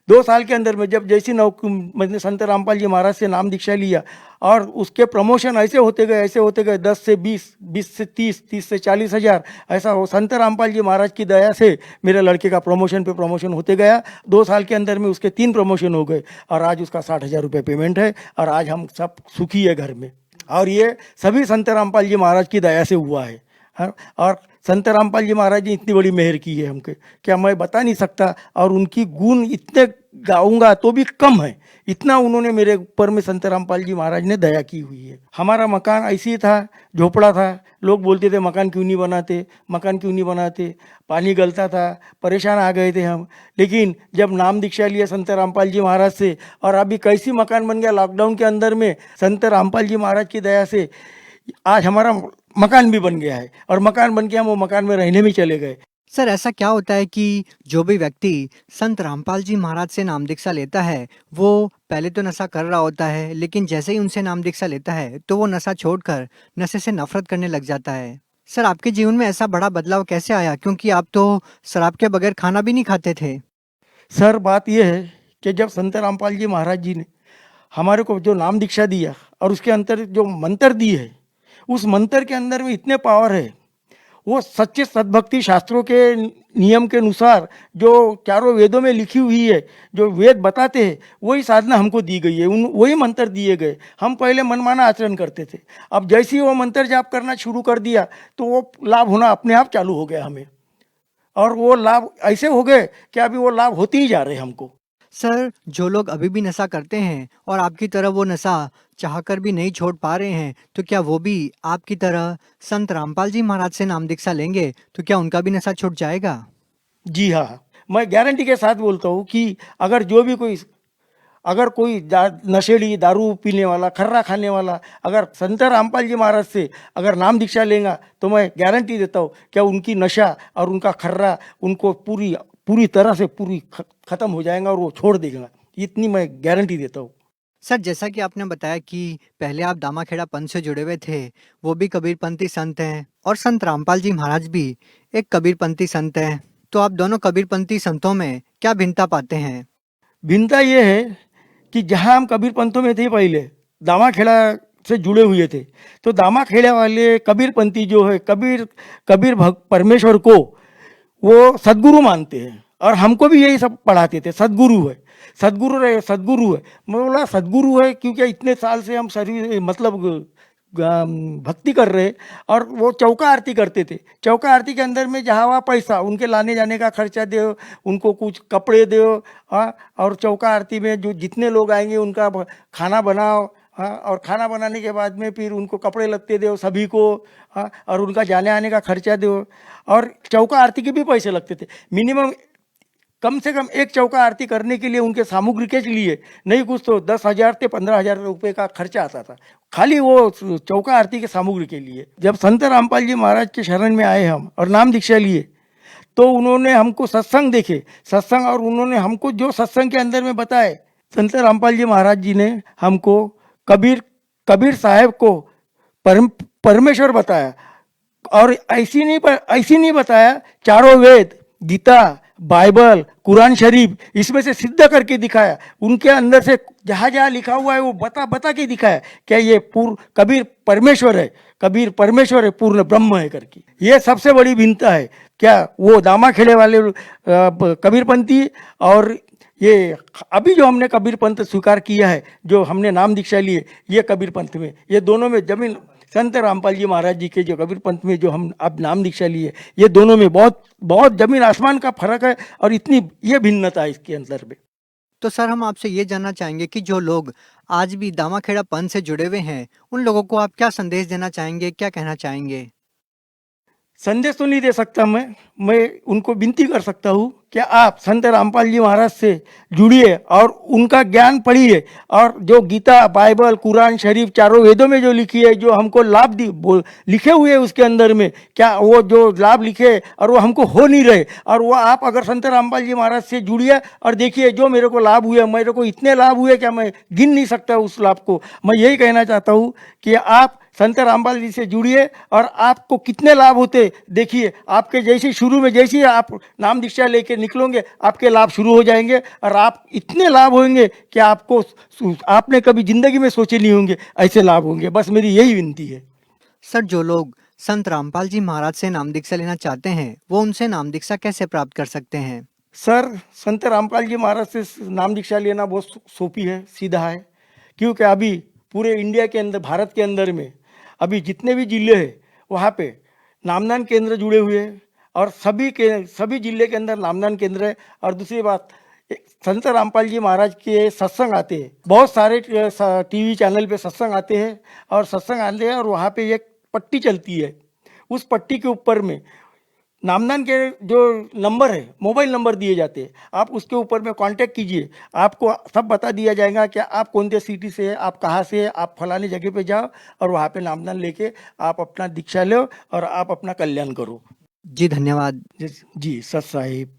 2 साल के अंदर में जब जैसी मैंने संत रामपाल जी महाराज से नाम दीक्षा लिया और उसके प्रमोशन ऐसे होते गए 10 से 20, 20 से 30, 30 से 40 हज़ार, ऐसा हो संत रामपाल जी महाराज की दया से मेरे लड़के का प्रमोशन पे प्रमोशन होते गया। 2 साल के अंदर में उसके 3 प्रमोशन हो गए और आज उसका 60,000 रुपये पेमेंट है और आज हम सब सुखी है घर में। और ये सभी संत रामपाल जी महाराज की दया से हुआ है। और संत रामपाल जी महाराज ने इतनी बड़ी मेहर की है हमके क्या मैं बता नहीं सकता, और उनकी गुण इतने गाऊंगा तो भी कम है, इतना उन्होंने मेरे ऊपर में संत रामपाल जी महाराज ने दया की हुई है। हमारा मकान ऐसी था, झोपड़ा था, लोग बोलते थे मकान क्यों नहीं बनाते, पानी गलता था, परेशान आ गए थे हम। लेकिन जब नाम दीक्षा लिया संत रामपाल जी महाराज से और अभी कैसी मकान बन गया लॉकडाउन के अंदर में, संत रामपाल जी महाराज की दया से आज हमारा मकान भी बन गया है और मकान बन के हम वो मकान में रहने में चले गए। सर ऐसा क्या होता है कि जो भी व्यक्ति संत रामपाल जी महाराज से नाम दीक्षा लेता है वो पहले तो नशा कर रहा होता है, लेकिन जैसे ही उनसे नाम दीक्षा लेता है तो वो नशा छोड़कर नशे से नफरत करने लग जाता है। सर आपके जीवन में ऐसा बड़ा बदलाव कैसे आया, क्योंकि आप तो शराब के बगैर खाना भी नहीं खाते थे। सर बात यह है कि जब संत रामपाल जी महाराज जी ने हमारे को जो नाम दीक्षा दिया और उसके अंदर जो मंत्र दी है, उस मंत्र के अंदर में इतने पावर है, वो सच्चे सद्भक्ति शास्त्रों के नियम के अनुसार जो चारों वेदों में लिखी हुई है, जो वेद बताते हैं वही साधना हमको दी गई है, वही मंत्र दिए गए। हम पहले मनमाना आचरण करते थे, अब जैसे ही वो मंत्र जाप करना शुरू कर दिया तो वो लाभ होना अपने आप चालू हो गया हमें, और वो लाभ ऐसे हो गए कि अभी वो लाभ होते ही जा रहे हैं हमको। सर जो लोग अभी भी नशा करते हैं और आपकी तरह वो नशा चाहकर भी नहीं छोड़ पा रहे हैं, तो क्या वो भी आपकी तरह संत रामपाल जी महाराज से नाम दीक्षा लेंगे तो क्या उनका भी नशा छूट जाएगा? जी हाँ, मैं गारंटी के साथ बोलता हूँ कि अगर कोई नशेड़ी दारू पीने वाला, खर्रा खाने वाला अगर संत रामपाल जी महाराज से अगर नाम दीक्षा लेगा तो मैं गारंटी देता हूँ क्या उनकी नशा और उनका खर्रा उनको पूरी तरह से खत्म हो जाएगा और वो छोड़ देगा, इतनी मैं गारंटी देता हूँ। सर जैसा कि आपने बताया कि पहले आप दामाखेड़ा पंथ से जुड़े हुए थे, वो भी कबीरपंथी संत हैं और संत रामपाल जी महाराज भी एक कबीरपंथी संत हैं, तो आप दोनों कबीरपंथी संतों में क्या भिन्नता पाते हैं? भिन्नता ये है कि जहाँ हम कबीर पंथों में थे पहले दामाखेड़ा से जुड़े हुए थे, तो दामाखेड़ा वाले कबीरपंथी जो है कबीर परमेश्वर को वो सदगुरु मानते हैं और हमको भी यही सब पढ़ाते थे, सदगुरु है, सदगुरु है, सदगुरु है। मैं बोला सदगुरु है क्योंकि इतने साल से हम शरीर मतलब भक्ति कर रहे, और वो चौका आरती करते थे। चौका आरती के अंदर में जहाँ वहाँ पैसा, उनके लाने जाने का खर्चा दो, उनको कुछ कपड़े दो, हाँ, और चौका आरती में जो जितने लोग आएंगे उनका खाना बनाओ, हाँ, और खाना बनाने के बाद में फिर उनको कपड़े लगते दो सभी को, हाँ, और उनका जाने आने का खर्चा दो, और चौका आरती के भी पैसे लगते थे। मिनिमम कम से कम एक चौका आरती करने के लिए उनके सामग्री के लिए नहीं कुछ तो 10,000 से 15,000 रुपये का खर्चा आता था, खाली वो चौका आरती के सामग्री के लिए। जब संत रामपाल जी महाराज के शरण में आए हम और नाम दीक्षा लिए, तो उन्होंने हमको सत्संग देखे, सत्संग, और उन्होंने हमको जो सत्संग के अंदर में बताए, संत रामपाल जी महाराज जी ने हमको कबीर साहब को परमेश्वर बताया, और ऐसी नहीं बताया, चारों वेद, गीता, बाइबल, कुरान शरीफ, इसमें से सिद्ध करके दिखाया। उनके अंदर से जहाँ जहाँ लिखा हुआ है वो बता के दिखाया क्या ये कबीर परमेश्वर है, कबीर परमेश्वर है, पूर्ण ब्रह्म है करके। ये सबसे बड़ी भिन्नता है। क्या वो दामा खेड़े वाले कबीरपंथी और ये अभी जो हमने कबीर पंथ स्वीकार किया है, जो हमने नाम दीक्षा लिए, ये कबीर पंथ में, ये दोनों में जमीन, संत रामपाल जी महाराज जी के जो कबीर पंथ में जो हम अब नाम दीक्षा लिए, ये दोनों में बहुत बहुत जमीन आसमान का फर्क है, और इतनी ये भिन्नता है इसके अंदर में। तो सर हम आपसे ये जानना चाहेंगे कि जो लोग आज भी दामाखेड़ा पंथ से जुड़े हुए हैं, उन लोगों को आप क्या संदेश देना चाहेंगे, क्या कहना चाहेंगे? संदेश तो नहीं दे सकता मैं उनको विनती कर सकता हूँ कि आप संत रामपाल जी महाराज से जुड़िए और उनका ज्ञान पढ़िए, और जो गीता, बाइबल, कुरान शरीफ, चारों वेदों में जो लिखी है, जो हमको लाभ लिखे हुए हैं उसके अंदर में, क्या वो जो लाभ लिखे और वो हमको हो नहीं रहे, और वो आप अगर संत रामपाल जी महाराज से जुड़िए और देखिए जो मेरे को लाभ हुए, मेरे को इतने लाभ हुए क्या मैं गिन नहीं सकता उस लाभ को। मैं यही कहना चाहता हूँ कि आप संत रामपाल जी से जुड़िए और आपको कितने लाभ होते देखिए। आपके जैसे शुरू में जैसे आप नाम दीक्षा लेके निकलोगे, आपके लाभ शुरू हो जाएंगे, और आप इतने लाभ होंगे कि आपने कभी जिंदगी में सोचे नहीं होंगे ऐसे लाभ होंगे। बस मेरी यही विनती है। सर जो लोग संत रामपाल जी महाराज से नाम दीक्षा लेना चाहते हैं, वो उनसे नाम दीक्षा कैसे प्राप्त कर सकते हैं? सर संत रामपाल जी महाराज से नाम दीक्षा लेना बहुत सोपी है, सीधा है, क्योंकि अभी पूरे इंडिया के अंदर, भारत के अंदर में अभी जितने भी जिले हैं वहाँ पे नामदान केंद्र जुड़े हुए हैं, और सभी जिले के अंदर नामदान केंद्र है। और दूसरी बात, संत रामपाल जी महाराज के सत्संग आते हैं, बहुत सारे टीवी चैनल पे सत्संग आते हैं, और सत्संग आते हैं, और वहाँ पे एक पट्टी चलती है, उस पट्टी के ऊपर में नामदान के जो नंबर है, मोबाइल नंबर दिए जाते हैं, आप उसके ऊपर में कांटेक्ट कीजिए, आपको सब बता दिया जाएगा कि आप कौन से सिटी से हैं, आप कहाँ से हैं, आप फलाने जगह पे जाओ और वहाँ पे नामदान लेके आप अपना दीक्षा लो और आप अपना कल्याण करो। जी धन्यवाद। जी सत साहिब।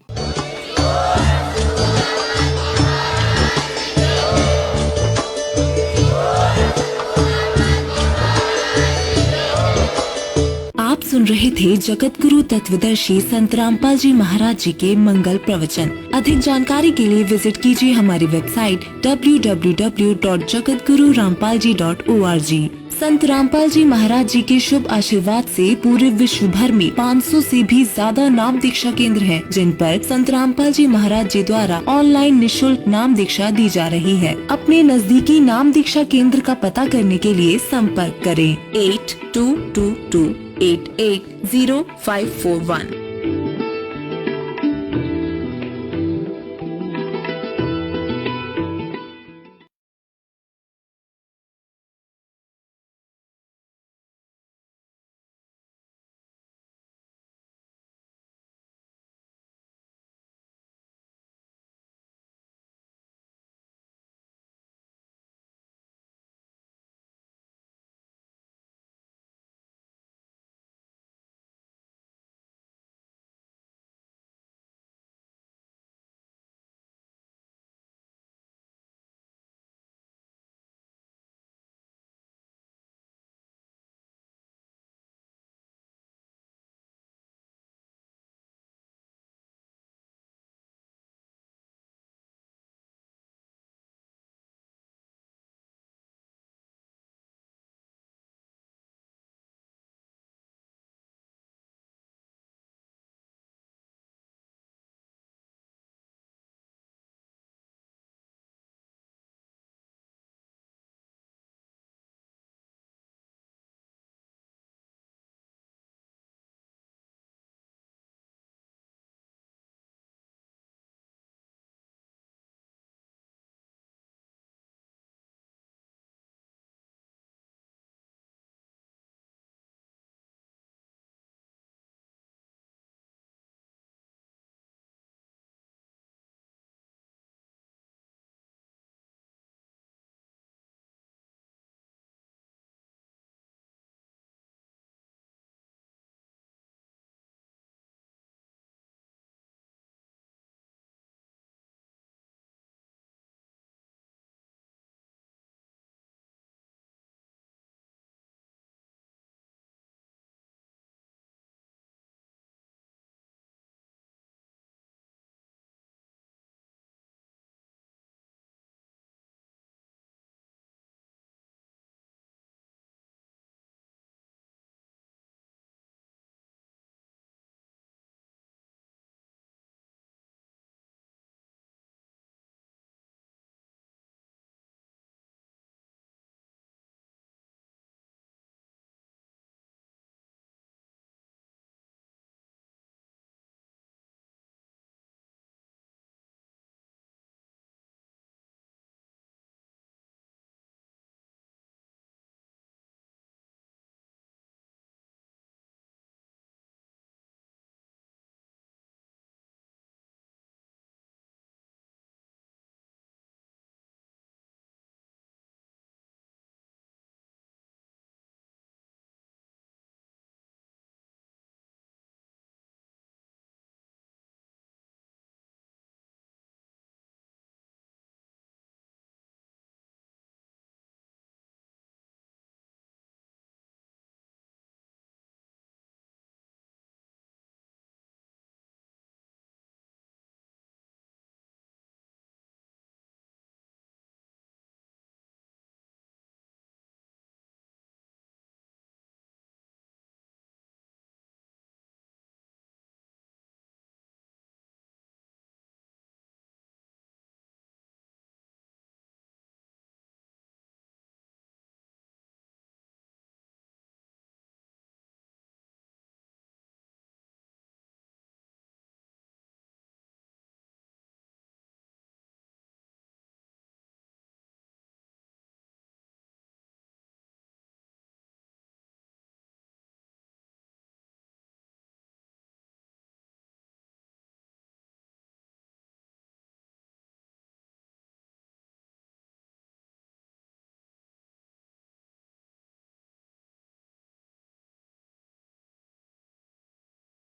आप सुन रहे थे जगत गुरु तत्वदर्शी संत रामपाल जी महाराज जी के मंगल प्रवचन। अधिक जानकारी के लिए विजिट कीजिए हमारी वेबसाइट www.jagatgururampalji.org। संत रामपाल जी महाराज जी के शुभ आशीर्वाद से पूरे विश्व भर में 500 से भी ज्यादा नाम दीक्षा केंद्र हैं, जिन पर संत रामपाल जी महाराज जी द्वारा ऑनलाइन निशुल्क नाम दीक्षा दी जा रही है। अपने नजदीकी नाम दीक्षा केंद्र का पता करने के लिए संपर्क करें 8222880541।